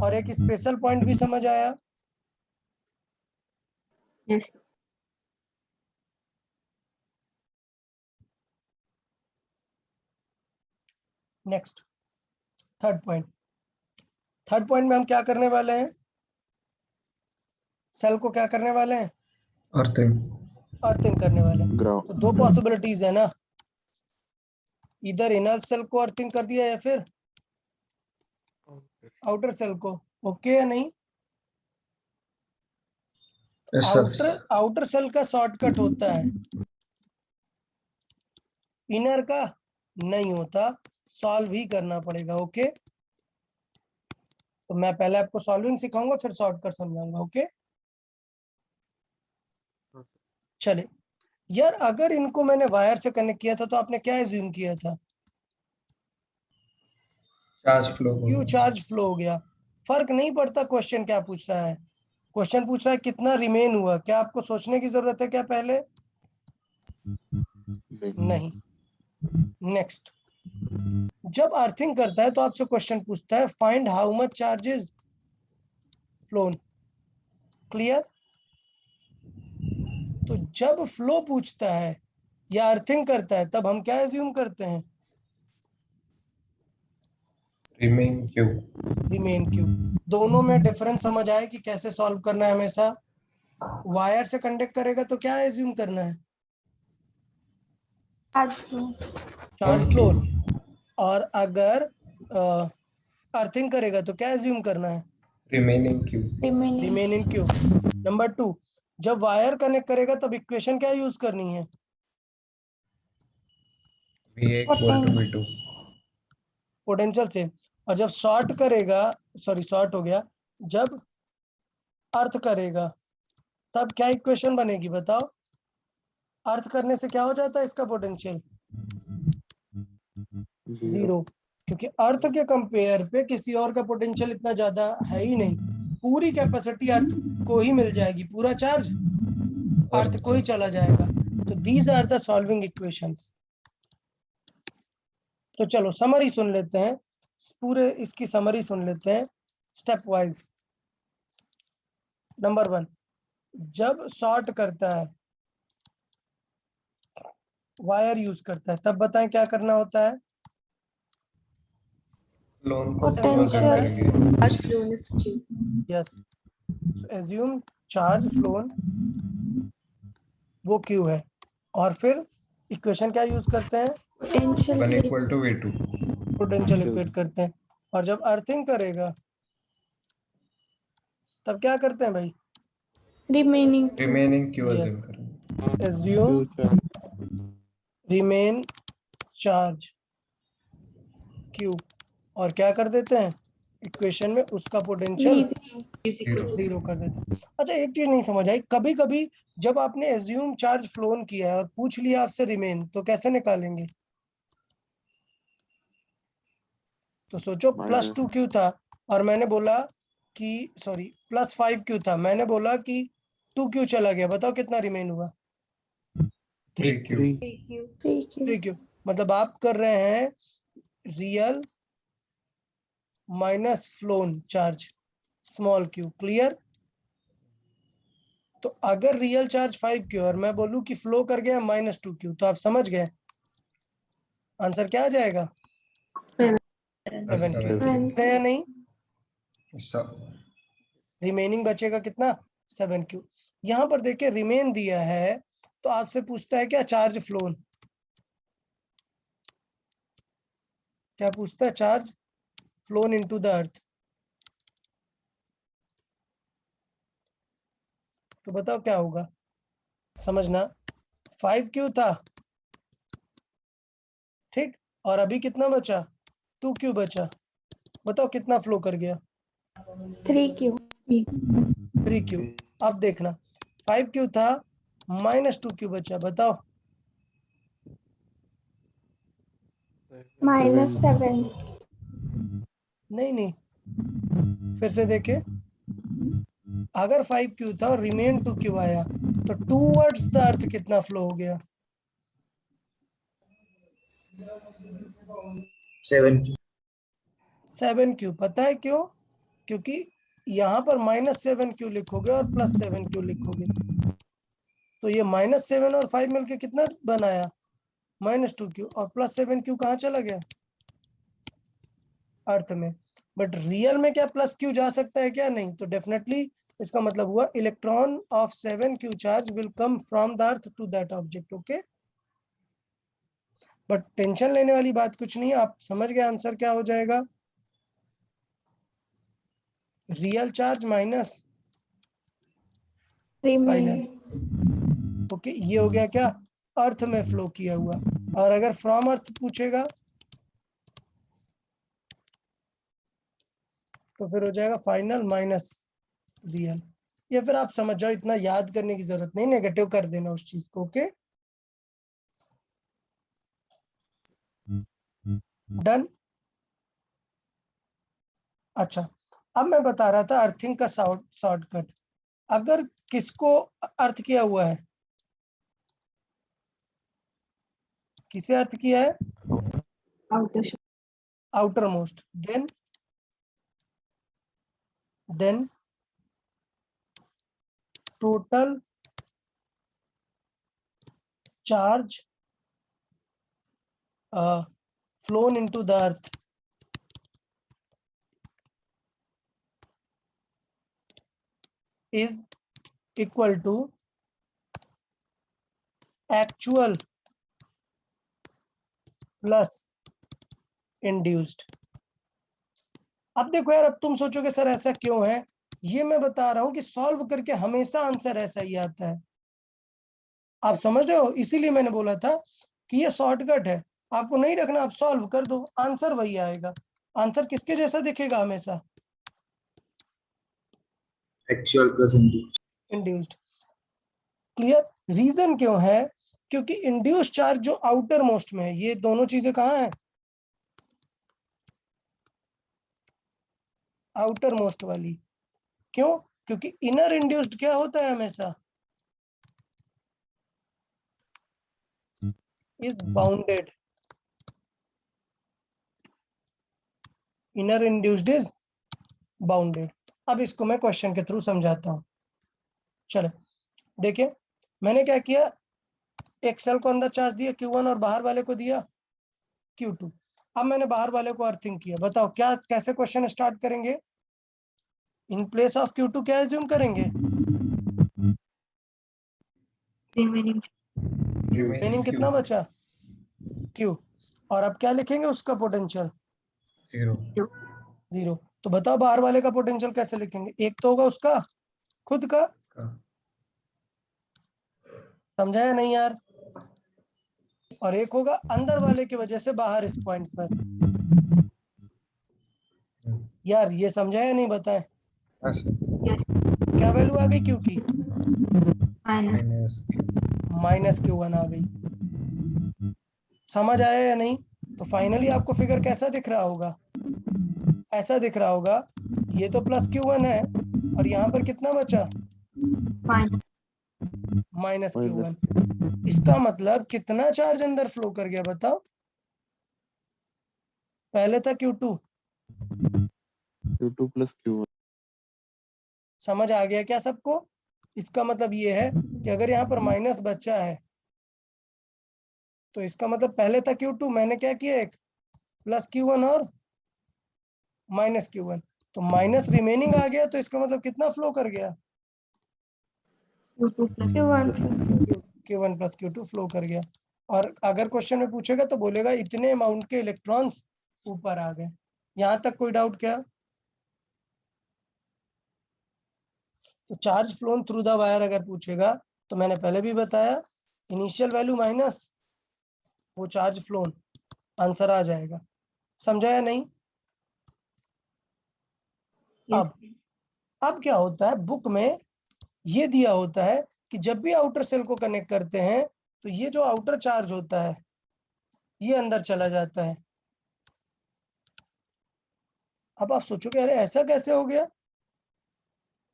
और एक स्पेशल पॉइंट भी समझ आया? Yes. Next third point. Third point में हम क्या करने वाले हैं? सेल को क्या करने वाले हैं? Earthing. अर्थिंग करने वाले हैं। ग्राउंड। तो दो पॉसिबिलिटीज है ना, इधर इनर सेल को अर्थिंग कर दिया या फिर आउटर सेल को। ओके या नहीं? Yes, sir. आउटर सेल का शॉर्टकट होता है, इनर का नहीं होता, सॉल्व ही करना पड़ेगा। ओके, तो मैं पहले आपको सॉल्विंग सिखाऊंगा फिर शॉर्टकट समझाऊंगा। ओके, चले। यार अगर इनको मैंने वायर से कनेक्ट किया था तो आपने क्या एज्यूम किया था? Charge flow Q charge flow हो गया। फर्क नहीं पड़ता क्वेश्चन क्या पूछ रहा है। क्वेश्चन पूछ रहा है कितना रिमेन हुआ। क्या आपको सोचने की जरूरत है क्या पहले? नहीं। नेक्स्ट, जब अर्थिंग करता है तो आपसे क्वेश्चन पूछता है find how much charges phloem. Clear? तो जब फ्लो पूछता है या अर्थिंग करता है तब हम क्या एज्यूम करते हैं? Remain Q. Remain Q. दोनों में डिफरेंस समझ आए कि कैसे सॉल्व करना है। हमेशा वायर से कंडक्ट करेगा तो क्या एज्यूम करना है? Charge flow. चार्ज और फ्लो। क्यू। और अगर अर्थिंग करेगा तो क्या एज्यूम करना है? Remaining Q. Remaining. Remaining Q. Number 2, जब वायर कनेक्ट करेगा तब इक्वेशन क्या यूज करनी है? V equal to V2। Potential से। और जब शॉर्ट करेगा, सॉरी शॉर्ट हो गया, जब अर्थ करेगा तब क्या इक्वेशन बनेगी बताओ? अर्थ करने से क्या हो जाता है इसका पोटेंशियल? जीरो। क्योंकि अर्थ के कंपेयर पे किसी और का पोटेंशियल इतना ज्यादा है ही नहीं। पूरी कैपेसिटी अर्थ को ही मिल जाएगी, पूरा चार्ज अर्थ को ही चला जाएगा। तो these are the solving equations. तो चलो समरी सुन लेते हैं, पूरे इसकी समरी सुन लेते हैं स्टेप वाइज। नंबर 1, जब शॉर्ट करता है, वायर यूज करता है, तब बताएं क्या करना होता है? फ्लोन को Potential. क्लोजन करेंगे। Charge flown is Q. Yes, assume charge phloem वो क्यू है। और फिर इक्वेशन क्या यूज करते हैं? पोटेंशियल 1 से equal to V2। Potential equate करते हैं। और जब अर्थिंग करेगा तब क्या करते हैं भाई? Remaining. Remaining q Yes. Assume करेंगे। Assume remain charge q. और क्या कर देते हैं इक्वेशन में? उसका potential Is equal to zero कर देते हैं। अच्छा, एक चीज नहीं समझ आई, कभी कभी जब आपने एज्यूम चार्ज फ्लोन किया है और पूछ लिया आपसे रिमेन, तो कैसे निकालेंगे? तो सोचो +2Q था और मैंने बोला कि सॉरी +5Q था, मैंने बोला कि 2Q चला गया, बताओ कितना रिमेन हुआ? 3Q। 3Q। 3Q। मतलब आप कर रहे हैं real minus phloem charge small Q. Clear? तो अगर रियल चार्ज 5Q और मैं बोलूं कि फ्लो कर गया -2Q, तो आप समझ गए आंसर क्या आ जाएगा? 7Q। है या नहीं? रिमेनिंग बचेगा कितना? 7Q। यहां पर देखिए रिमेन दिया है तो आपसे पूछता है क्या? Charge phloem. क्या पूछता है? Charge phloem into the earth. तो बताओ क्या होगा? समझना, 5Q था, ठीक, और अभी कितना बचा? 2Q बचा। बताओ कितना फ्लो कर गया? 3Q। 3Q। अब देखना, 5Q था, -2Q बचा, बताओ। -7। नहीं नहीं, फिर से देखे, अगर 5Q था और रिमेन 2Q आया तो टूवर्ड्स द अर्थ कितना फ्लो हो गया? 7Q। पता है क्यों? क्योंकि यहाँ पर -7Q लिखोगे और +7Q लिखोगे, तो ये -7 और 5 मिलके कितना बनाया? -2Q। और +7Q कहाँ चला गया? अर्थ में। बट रियल में क्या +Q जा सकता है क्या? नहीं। तो डेफिनेटली इसका मतलब हुआ electron of 7Q charge will come from the earth to that object. Okay, but tension लेने वाली बात कुछ नहीं है, आप समझ गए आंसर क्या हो जाएगा? Real charge minus final. Okay, ये हो गया क्या? अर्थ में फ्लो किया हुआ। और अगर फ्रॉम अर्थ पूछेगा तो फिर हो जाएगा फाइनल माइनस रियल। या फिर आप समझ जाओ, इतना याद करने की जरूरत नहीं, नेगेटिव कर देना उस चीज को। Okay, done. अच्छा, अब मैं बता रहा था अर्थिंग का शॉर्टकट। अगर किसको अर्थ किया हुआ है, किसे अर्थ किया है? Outer shell. Outer most, then total charge flown into the earth is equal to actual plus induced। अब देखो यार, अब तुम सोचोगे सर ऐसा क्यों है, ये मैं बता रहा हूं कि सॉल्व करके हमेशा आंसर ऐसा ही आता है। आप समझ रहे हो, इसीलिए मैंने बोला था कि ये शॉर्टकट है, आपको नहीं रखना, आप सॉल्व कर दो, आंसर वही आएगा। आंसर किसके जैसा दिखेगा हमेशा? Actual plus induced. Clear? Reason क्यों है? क्योंकि इंड्यूस्ड चार्ज जो आउटर मोस्ट में है, ये दोनों चीजें कहाँ है? आउटर मोस्ट वाली। क्यों? क्योंकि इनर इंड्यूस्ड क्या होता है हमेशा? Is bounded. Inner induced is bounded. अब इसको मैं क्वेश्चन के थ्रू समझाता हूं। चलो देखिए, मैंने क्या किया, एक सेल को अंदर चार्ज दिया Q1 और बाहर वाले को दिया Q2। अब मैंने बाहर वाले को अर्थिंग किया। बताओ क्या, कैसे क्वेश्चन स्टार्ट करेंगे? इन प्लेस ऑफ Q2 क्या एज्यूम करेंगे? Remaining. मीनिंग कितना बचा? Q। और अब क्या लिखेंगे उसका पोटेंशियल? 0। तो बताओ बाहर वाले का पोटेंशियल कैसे लिखेंगे? एक तो होगा उसका खुद का, समझा या नहीं यार? और एक होगा अंदर वाले की वजह से बाहर इस पॉइंट पर। यार ये समझा या नहीं बताएं? Yes. क्या वैल्यू आ गई Q की? Minus. माइनस Q1 आ गई। समझ आया या नहीं? तो फाइनली आपको फिगर कैसा दिख रहा होगा? ऐसा दिख रहा होगा, ये तो प्लस Q1 है और यहाँ पर कितना बचा? Minus. Minus Q1। इसका मतलब कितना चार्ज अंदर फ्लो कर गया बताओ? पहले था Q2, Q2 plus Q1। समझ आ गया क्या सबको? इसका मतलब ये है कि अगर यहाँ पर माइनस बचा है तो इसका मतलब पहले था Q2, मैंने क्या किया, एक प्लस Q1 और माइनस Q1, तो माइनस रिमेनिंग आ गया, तो इसका मतलब कितना फ्लो कर गया? Q2 plus. Q1 plus Q1 plus Q2 flow कर गया। और अगर क्वेश्चन में पूछेगा तो बोलेगा इतने अमाउंट के इलेक्ट्रॉन्स ऊपर आ गए। यहाँ तक कोई डाउट क्या? तो charge phloem through the wire अगर पूछेगा तो मैंने पहले भी बताया, इनिशियल वैल्यू माइनस वो चार्ज फ्लोन, आंसर आ जाएगा। समझा या नहीं? Yes. अब क्या होता है, बुक में ये दिया होता है कि जब भी आउटर सेल को कनेक्ट करते हैं तो ये जो आउटर चार्ज होता है ये अंदर चला जाता है। अब आप सोचोगे अरे ऐसा कैसे हो गया,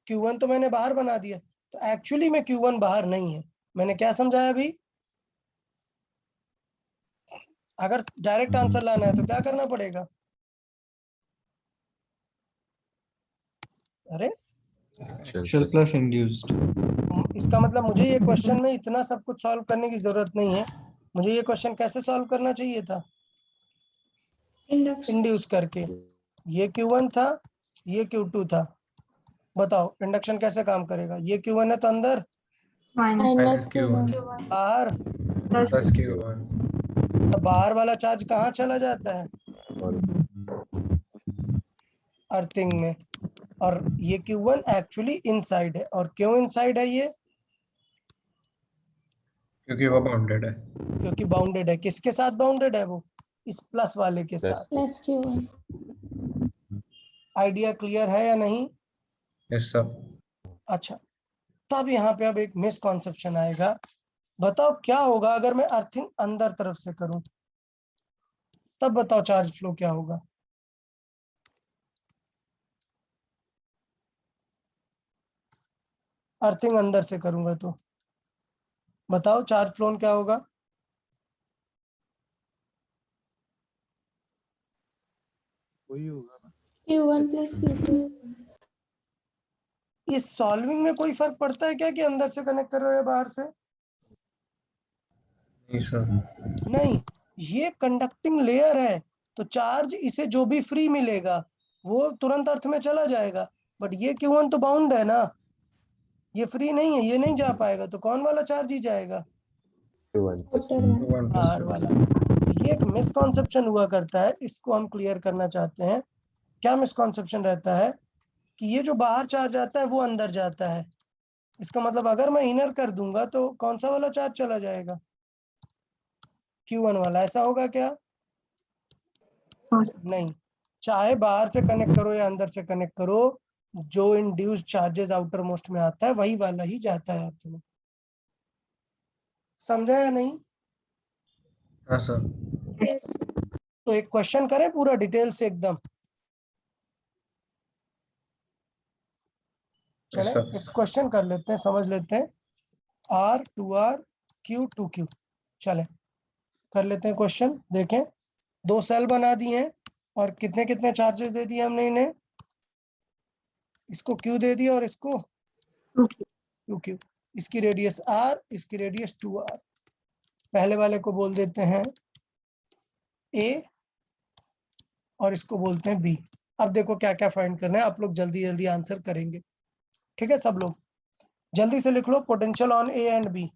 Q1 तो मैंने बाहर बना दिया। तो एक्चुअली में Q1 बाहर नहीं है। मैंने क्या समझाया अभी? अगर डायरेक्ट आंसर लाना है तो क्या करना पड़ेगा? अरे एक्चुअल प्लस इंड्यूस्ड। इसका मतलब मुझे ये क्वेश्चन में इतना सब कुछ सॉल्व करने की जरूरत नहीं है। मुझे ये क्वेश्चन कैसे सॉल्व करना चाहिए था? induction. इंड्यूस करके। ये Q1 था, ये Q2 था। बताओ इंडक्शन कैसे काम करेगा? ये Q1 है तो अंदर, Minus. Minus Q1 Q1. बाहर, Plus. Plus Q1। तो बाहर वाला चार्ज कहाँ चला जाता है? अर्थिंग में। और ये Q1 एक्चुअली इनसाइड है। और क्यों इनसाइड है ये? क्योंकि वो बाउंडेड है। क्योंकि बाउंडेड है। किसके साथ बाउंडेड है वो? इस प्लस वाले के साथ। Plus Q1. आइडिया क्लियर है या नहीं? Yes sir. अच्छा, तब यहाँ पे अब एक मिसकॉन्सेप्शन आएगा। बताओ क्या होगा अगर मैं अर्थिंग अंदर तरफ से करूं, तब बताओ चार्ज फ्लो क्या होगा? अर्थिंग अंदर से करूंगा तो बताओ चार्ज फ्लोन क्या होगा? वही होगा ना। Q1 plus Q2. इस सॉल्विंग में कोई फर्क पड़ता है क्या कि अंदर से कनेक्ट कर रहे हो या बाहर से? नहीं सर। नहीं, ये कंडक्टिंग लेयर है तो चार्ज इसे जो भी फ्री मिलेगा वो तुरंत अर्थ में चला जाएगा, बट ये Q1 तो बाउंड है ना, ये फ्री नहीं है, ये नहीं जा पाएगा, तो कौन वाला चार्ज ही जाएगा? Q1 plus Outer one. Q1 plus बाहर वाला। ये एक मिसकॉन्सेप्शन हुआ करता है, इसको हम क्लियर करना चाहते हैं। क्या मिसकॉन्सेप्शन रहता है कि ये जो बाहर चार्ज आता है वो अंदर जाता है, इसका मतलब अगर मैं इनर कर दूंगा तो कौन सा वाला चार्ज चला जाएगा? Q1 वाला। ऐसा होगा क्या? हाँ सर। नहीं, चाहे बाहर से कनेक्ट करो या अंदर से कनेक्ट करो, जो इंड्यूस चार्जेस आउटर मोस्ट में आता है वही वाला ही जाता है अर्थ में। समझा या नहीं? हाँ सर। Yes. तो एक क्वेश्चन करें पूरा डिटेल से एकदम। चले सर। एक क्वेश्चन कर लेते हैं, समझ लेते हैं। R 2R Q 2Q। चले कर लेते हैं क्वेश्चन। देखें, दो सेल बना दिए हैं और कितने कितने चार्जेस दे दिए हमने इन्हें। इसको Q दे दिया और इसको Okay. 2Q। इसकी रेडियस R, इसकी रेडियस 2R। पहले वाले को बोल देते हैं A और इसको बोलते हैं B। अब देखो क्या क्या फाइंड करना है, आप लोग जल्दी जल्दी आंसर करेंगे। ठीक है, सब लोग जल्दी से लिख low potential on A and B।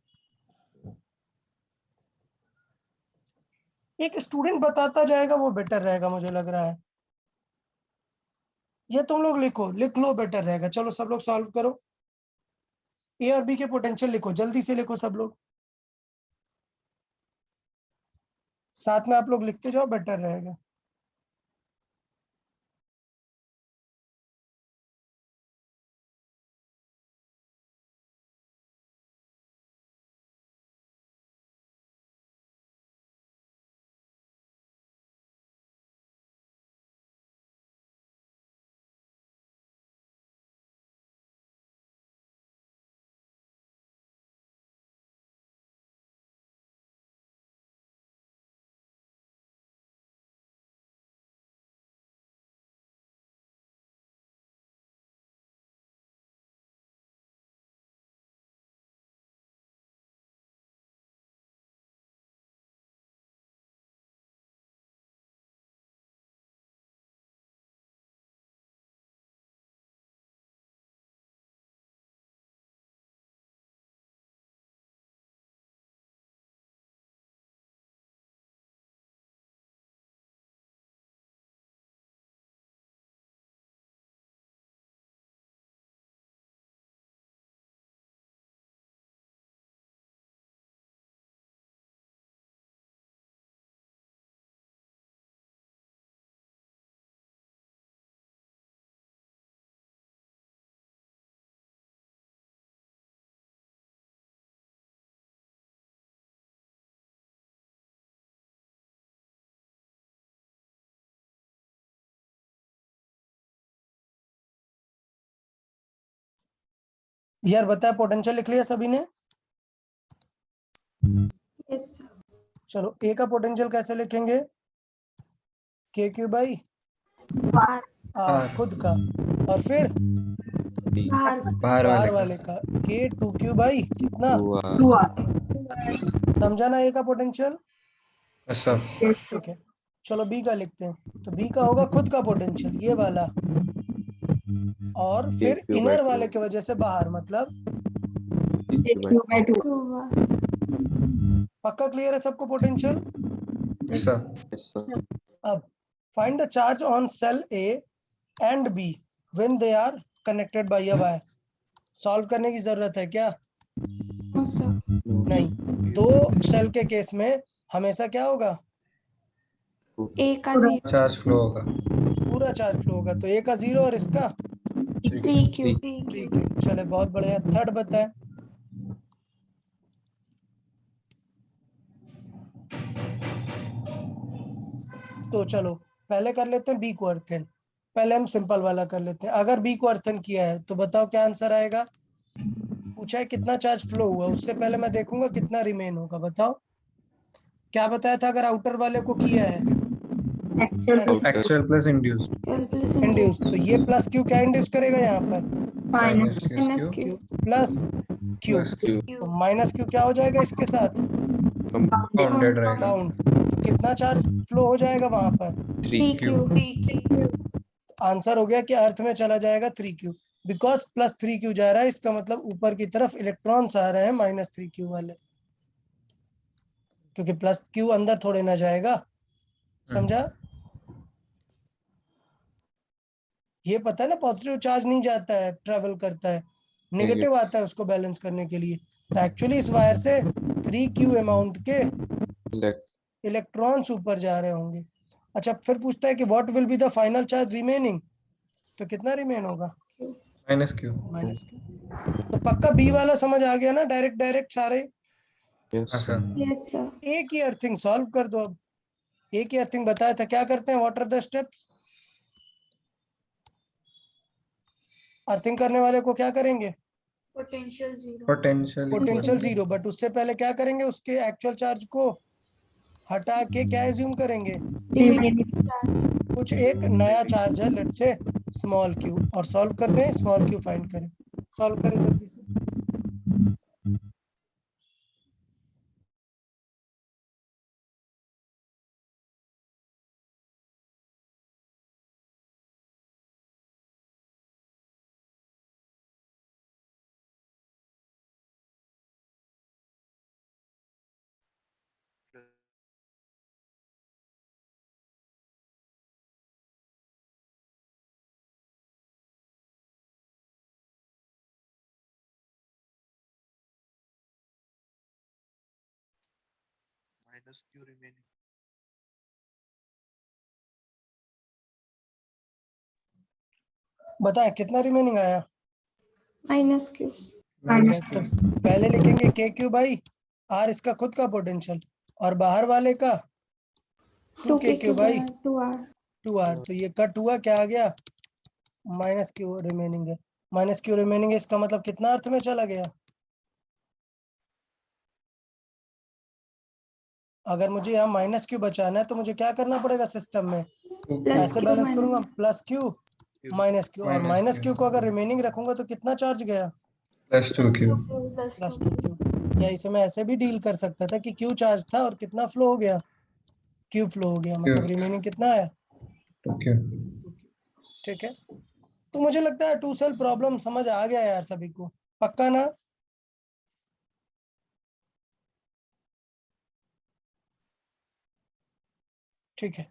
एक स्टूडेंट बताता जाएगा वो बेटर रहेगा, मुझे लग रहा है। ये तुम लोग लिख लो बेटर रहेगा। चलो सब लोग सॉल्व करो। A और B के पोटेंशियल लिखो, जल्दी से लिखो सब लोग, साथ में आप लोग लिखते जाओ, बेटर रहेगा। यार बताया पोटेंशियल लिख लिया सभी ने? Yes, sir. चलो A का पोटेंशियल कैसे लिखेंगे? KQ बाई बाहर R खुद का, और फिर B बाहर बाहर बाहर वाले वाले का K 2Q बाई कितना? 2R 2R. समझा ना A का पोटेंशियल? का। सर। Yes, sir. ठीक है, चलो B का लिखते हैं। तो B का होगा खुद का पोटेंशियल, ये वाला, और फिर KQ by इनर 2 वाले की वजह से बाहर, मतलब KQ by Q by 2. 2R. पक्का क्लियर है सबको पोटेंशियल? सर। yes sir अब find the charge on shell A and B when they are connected by a wire. Solve करने की जरूरत है क्या? No, sir. नहीं, दो सेल के केस में हमेशा क्या होगा? A का पूरा 0. चार्ज फ्लो होगा। पूरा चार्ज फ्लो होगा। तो A का 0 और इसका 3Q. ठीक है। चले बहुत बढ़िया। थर्ड बताएं। तो चलो पहले कर लेते हैं B को अर्थन। पहले हम सिंपल वाला कर लेते हैं। अगर B को अर्थन किया है तो बताओ क्या आंसर आएगा? पूछा है कितना चार्ज फ्लो हुआ, उससे पहले मैं देखूंगा कितना रिमेन होगा। बताओ क्या बताया था अगर आउटर वाले को किया है Actual actual plus induced plus induce, तो ये प्लस क्यू क्या इंड्यूस करेगा यहाँ पर, minus minus Q Q plus Q, plus तो माइनस क्यू क्या हो जाएगा इसके साथ, बाउंडेड रहेगा बाउंड। तो कितना चार्ज फ्लो हो जाएगा वहां पर, 3Q। आंसर हो गया कि अर्थ में चला जाएगा 3Q, बिकॉज प्लस 3Q जा रहा है, इसका मतलब ऊपर की तरफ इलेक्ट्रॉन्स आ रहे हैं माइनस 3Q वाले, क्योंकि प्लस Q अंदर थोड़े ना जाएगा। समझा? ये पता है ना पॉजिटिव चार्ज नहीं जाता है, ट्रेवल करता है, नेगेटिव आता है उसको बैलेंस करने के लिए। तो एक्चुअली इस वायर से 3Q अमाउंट के इलेक्ट्रॉन्स ऊपर जा रहे होंगे। अच्छा, फिर पूछता है कि what will be the final charge remaining, तो कितना रिमेन होगा, माइनस क्यू। Minus Q. तो पक्का बी वाला समझ आ गया ना, डायरेक्ट डायरेक्ट सारे। हाँ सर। Yes sir. एक ही अर्थिंग सॉल्व कर दो। अब एक ही अर्थिंग बताया था, क्या करते हैं, what are the steps. Earthing करने वाले को क्या करेंगे, potential zero. Potential zero, but उससे पहले क्या करेंगे, उसके एक्चुअल चार्ज को हटा के क्या एज्यूम करेंगे, रिमेनिंग चार्ज। कुछ एक नया चार्ज है, लेट्स से स्मॉल क्यू, और सॉल्व करते हैं, स्मॉल क्यू फाइंड करें। सॉल्व करें जल्दी से। Minus Q remaining. बताएं कितना रिमेनिंग आया। Minus Q. तो पहले लिखेंगे के क्यू बाई आर, इसका खुद का पोटेंशियल, और बाहर वाले का 2k बाई 2R। 2r, तो ये कट हुआ, क्या आ गया, माइनस क्यू रिमेनिंग है। माइनस क्यू रिमेनिंग है, इसका मतलब कितना अर्थ में चला गया। अगर मुझे यहाँ माइनस क्यू बचाना है तो मुझे क्या करना पड़ेगा सिस्टम में, प्लस ऐसे क्यू बैलेंस करूंगा, प्लस क्यू माइनस क्यू, और Minus माइनस Q। क्यू को अगर रिमेनिंग रखूंगा तो कितना चार्ज गया, प्लस 2Q। Plus 2Q। या इसे मैं ऐसे भी डील कर सकता था कि क्यू चार्ज था और कितना फ्लो हो गया, क्यू फ्लो हो गया, मतलब रिमेनिंग कितना आया, 2Q। ठीक है। तो मुझे लगता है टू सेल प्रॉब्लम समझ आ गया यार सभी को, पक्का ना। ठीक है,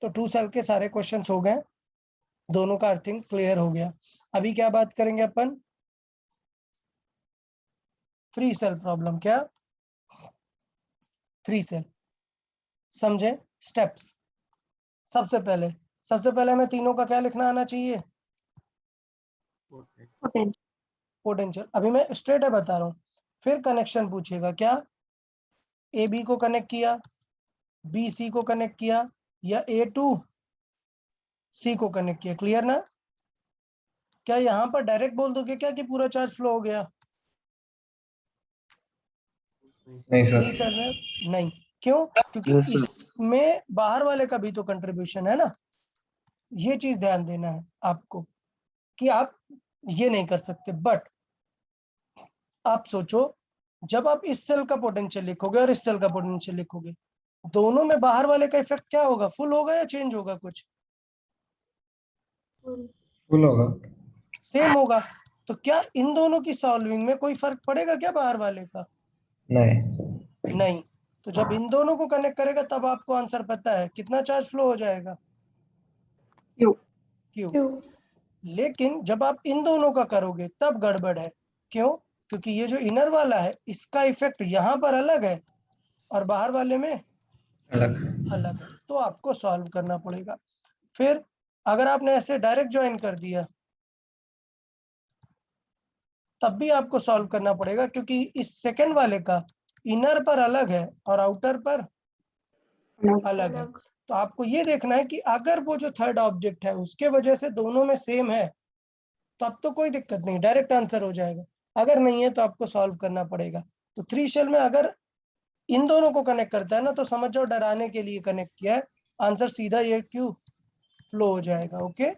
तो टू सेल के सारे क्वेश्चंस हो गए, दोनों का अर्थिंग क्लियर हो गया। अभी क्या बात करेंगे अपन, थ्री सेल प्रॉब्लम। क्या, थ्री सेल, समझे स्टेप्स। सबसे पहले हमें तीनों का क्या लिखना आना चाहिए, Potential. पोटेंशियल। अभी मैं स्ट्रेट है बता रहा हूँ, फिर कनेक्शन पूछेगा, क्या ए बी को कनेक्ट किया, बी सी को कनेक्ट किया, या ए टू सी को कनेक्ट किया, क्लियर ना। क्या यहाँ पर डायरेक्ट बोल दोगे क्या कि पूरा चार्ज फ्लो हो गया, नहीं थ्री सर। सेल में नहीं, क्यों, क्योंकि इसमें बाहर वाले का भी तो कंट्रीब्यूशन है ना, ये चीज ध्यान देना है आपको कि आप ये नहीं कर सकते। बट आप सोचो, जब आप इस सेल का पोटेंशियल लिखोगे और इस सेल का पोटेंशियल लिखोगे, दोनों में बाहर वाले का इफेक्ट क्या होगा, फुल होगा या चेंज होगा, कुछ फुल होगा। सेम होगा। तो क्या इन दोनों की सॉल्विंग में कोई फर्क पड़ेगा क्या बाहर वाले का, नहीं। नहीं। तो जब इन दोनों को कनेक्ट करेगा तब आपको आंसर पता है, कितना चार्ज फ्लो हो जाएगा, Q. क्यू। क्यू। लेकिन जब आप इन दोनों का करोगे तब गड़बड़ है, क्यों, क्योंकि ये जो इनर वाला है इसका इफेक्ट यहाँ पर अलग है और बाहर वाले में अलग। अलग है, तो आपको सॉल्व करना पड़ेगा। फिर अगर आपने ऐसे डायरेक्ट ज्वाइन कर दिया तब भी आपको सॉल्व करना पड़ेगा, क्योंकि इस सेकंड वाले का इनर पर अलग है और आउटर पर अलग है। तो आपको ये देखना है कि अगर वो जो थर्ड ऑब्जेक्ट है उसके वजह से दोनों में सेम है तो अब तो कोई दिक्कत नहीं, डायरेक्ट आंसर हो जाएगा। अगर नहीं है तो आपको सॉल्व करना पड़ेगा। तो 3 शेल में अगर इन दोनों को कनेक्ट करता है ना तो समझ जाओ डराने के लिए कनेक्ट किया है, आंसर सीधा ये क्यू फ्लो हो जाएगा। Okay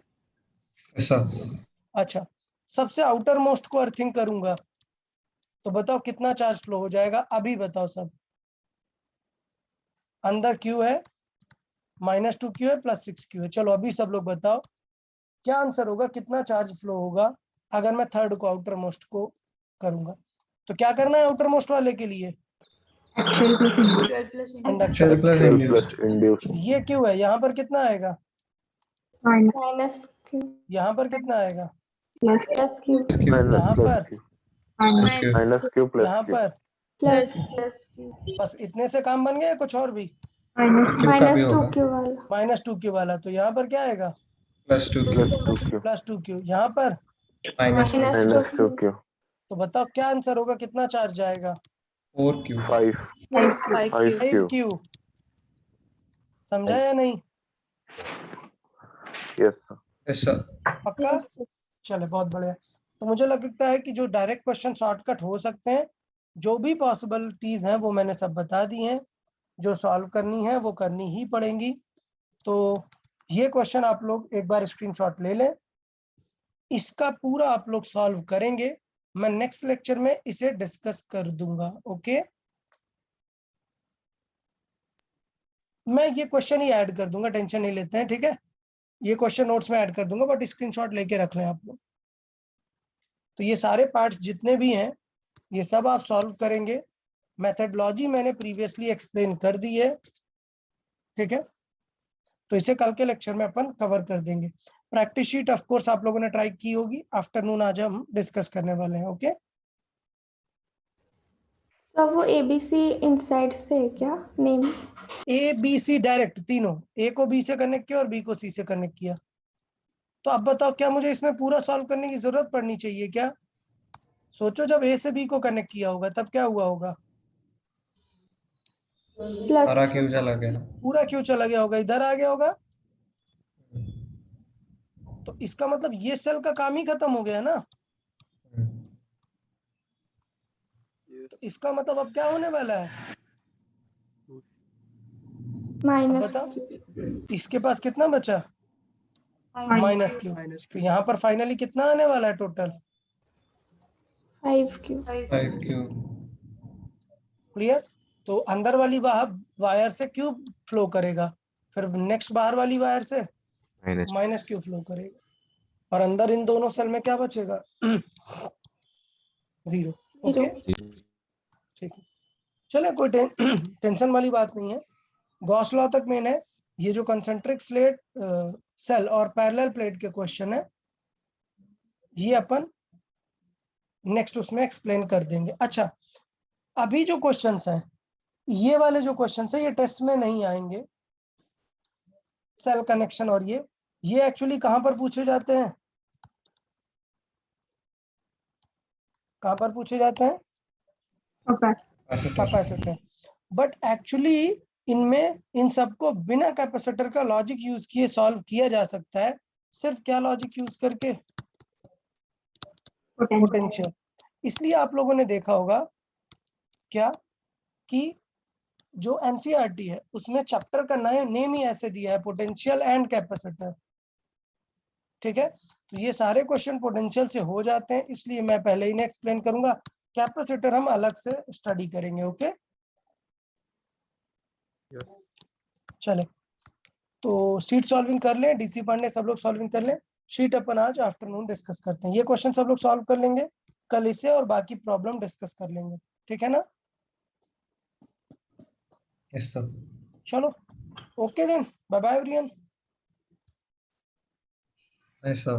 Yes, sir. अच्छा, सबसे आउटर मोस्ट को अर्थिंग करूंगा तो बताओ कितना चार्ज फ्लो हो जाएगा, अभी बताओ सब। अंदर क्यू है, -2 क्यू है, +6 क्यू है। चलो अभी सब लोग बताओ क्या आंसर होगा, कितना चार्ज फ्लो होगा अगर मैं थर्ड को आउटर मोस्ट को करूंगा। तो क्या करना है आउटर मोस्ट वाले के लिए, Actual plus induced. Actual plus induction. Shell plus Shell induced. plus induced. ये क्यू है, यहाँ पर कितना आएगा, Minus minus q यहाँ पर कितना आएगा, plus plus q Q. यहाँ Plus पर, Q. minus Q. Minus Q plus यहाँ Q. पर। plus q बस इतने से काम बन गया, कुछ और भी, minus Q का भी minus 2 होगा. q वाला -2 क्यू वाला। तो यहाँ पर क्या आएगा, +2 Q. Plus 2Q. +2 क्यू। यहाँ पर -2. minus Minus 2 q 2Q. तो बताओ क्या आंसर होगा, कितना चार्ज जाएगा, 4 Q. 5. 5Q. 5Q. क्यू। समझा या नहीं, Yes, sir. Yes, sir. पक्का। चले बहुत बढ़िया। तो मुझे लगता है कि जो डायरेक्ट क्वेश्चन शॉर्टकट हो सकते हैं, जो भी पॉसिबिलिटीज हैं वो मैंने सब बता दी हैं, जो सॉल्व करनी है वो करनी ही पड़ेंगी। तो ये क्वेश्चन आप लोग एक बार स्क्रीनशॉट ले लें, इसका पूरा आप लोग सॉल्व करेंगे, मैं नेक्स्ट लेक्चर में इसे डिस्कस कर दूंगा। ओके, मैं ये क्वेश्चन ही ऐड कर दूंगा, टेंशन नहीं लेते हैं, ठीक है। ये क्वेश्चन नोट्स में ऐड कर दूंगा, बट स्क्रीनशॉट लेके रख लें आप लोग। तो ये सारे पार्ट्स जितने भी हैं ये सब आप सॉल्व करेंगे। मेथडोलॉजी मैंने प्रीवियसली एक्सप्लेन कर दी है, ठीक है। तो इसे कल के लेक्चर में अपन कवर कर देंगे। प्रैक्टिस शीट ऑफ कोर्स आप लोगों ने ट्राई की होगी, आफ्टरनून आज हम डिस्कस करने वाले हैं। ओके, तो वो abc इनसाइड से है क्या name A B C direct तीनों, ए को बी से कनेक्ट किया और बी को सी से कनेक्ट किया। तो अब बताओ क्या मुझे इसमें पूरा सॉल्व करने की जरूरत पड़नी चाहिए क्या, सोचो जब ए से बी को कनेक्ट किया होगा तब क्या हुआ होगा, सारा plus Q चला गया. पूरा क्यों चला गया होगा, इधर आ गया होगा। तो इसका मतलब ये सेल का काम ही खत्म हो गया ना। तो इसका मतलब अब क्या होने वाला है, minus बताओ q इसके पास कितना बचा, Minus -q। तो यहाँ पर फाइनली कितना आने वाला है टोटल, 5q 5Q. क्लियर। तो अंदर वाली वायर से क्यू फ्लो करेगा, फिर नेक्स्ट बाहर वाली वायर से minus -q फ्लो करेगा, और अंदर इन दोनों सेल में क्या बचेगा 0। ओके, 0 ठीक है। चले कोई टेंशन वाली बात नहीं है, गॉस लॉ तक मेन है। ये जो कंसेंट्रिक स्लेट सेल और पैरेलल प्लेट के क्वेश्चन है ये अपन नेक्स्ट उसमें एक्सप्लेन कर देंगे। अच्छा, अभी जो क्वेश्चंस हैं ये वाले जो क्वेश्चंस है ये टेस्ट में नहीं आएंगे, सेल कनेक्शन और ये एक्चुअली कहां पर पूछे जाते हैं, कहां पर पूछे जाते हैं, Okay. कैपेसिटर। बट एक्चुअली इनमें इन सबको बिना कैपेसिटर का लॉजिक यूज किए सॉल्व किया जा सकता है, सिर्फ क्या लॉजिक यूज करके, Potential. पोटेंशियल। इसलिए आप लोगों ने देखा होगा क्या कि जो एनसीईआरटी है उसमें चैप्टर का नेम ही ऐसे दिया है, पोटेंशियल एंड कैपेसिटर, ठीक है। तो ये सारे क्वेश्चन पोटेंशियल से हो जाते हैं, इसलिए मैं पहले ही एक्सप्लेन करूंगा, कैपेसिटर हम अलग से स्टडी करेंगे। ओके, चले तो शीट सॉल्विंग कर लें, डीसी पांडे सब लोग सॉल्विंग कर लें, शीट अपन आज आफ्टरनून डिस्कस करते हैं। ये क्वेश्चन सब लोग सॉल्व कर लेंगे कल इसे, और बाकी प्रॉब्लम डिस्कस कर लेंगे, ठीक है ना। Yes, sir. चलो okay then, bye bye everyone, Yes, sir.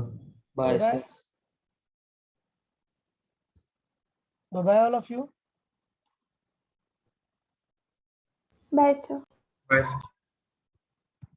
Bye bye, bye bye all of you. by sir Bye, sir.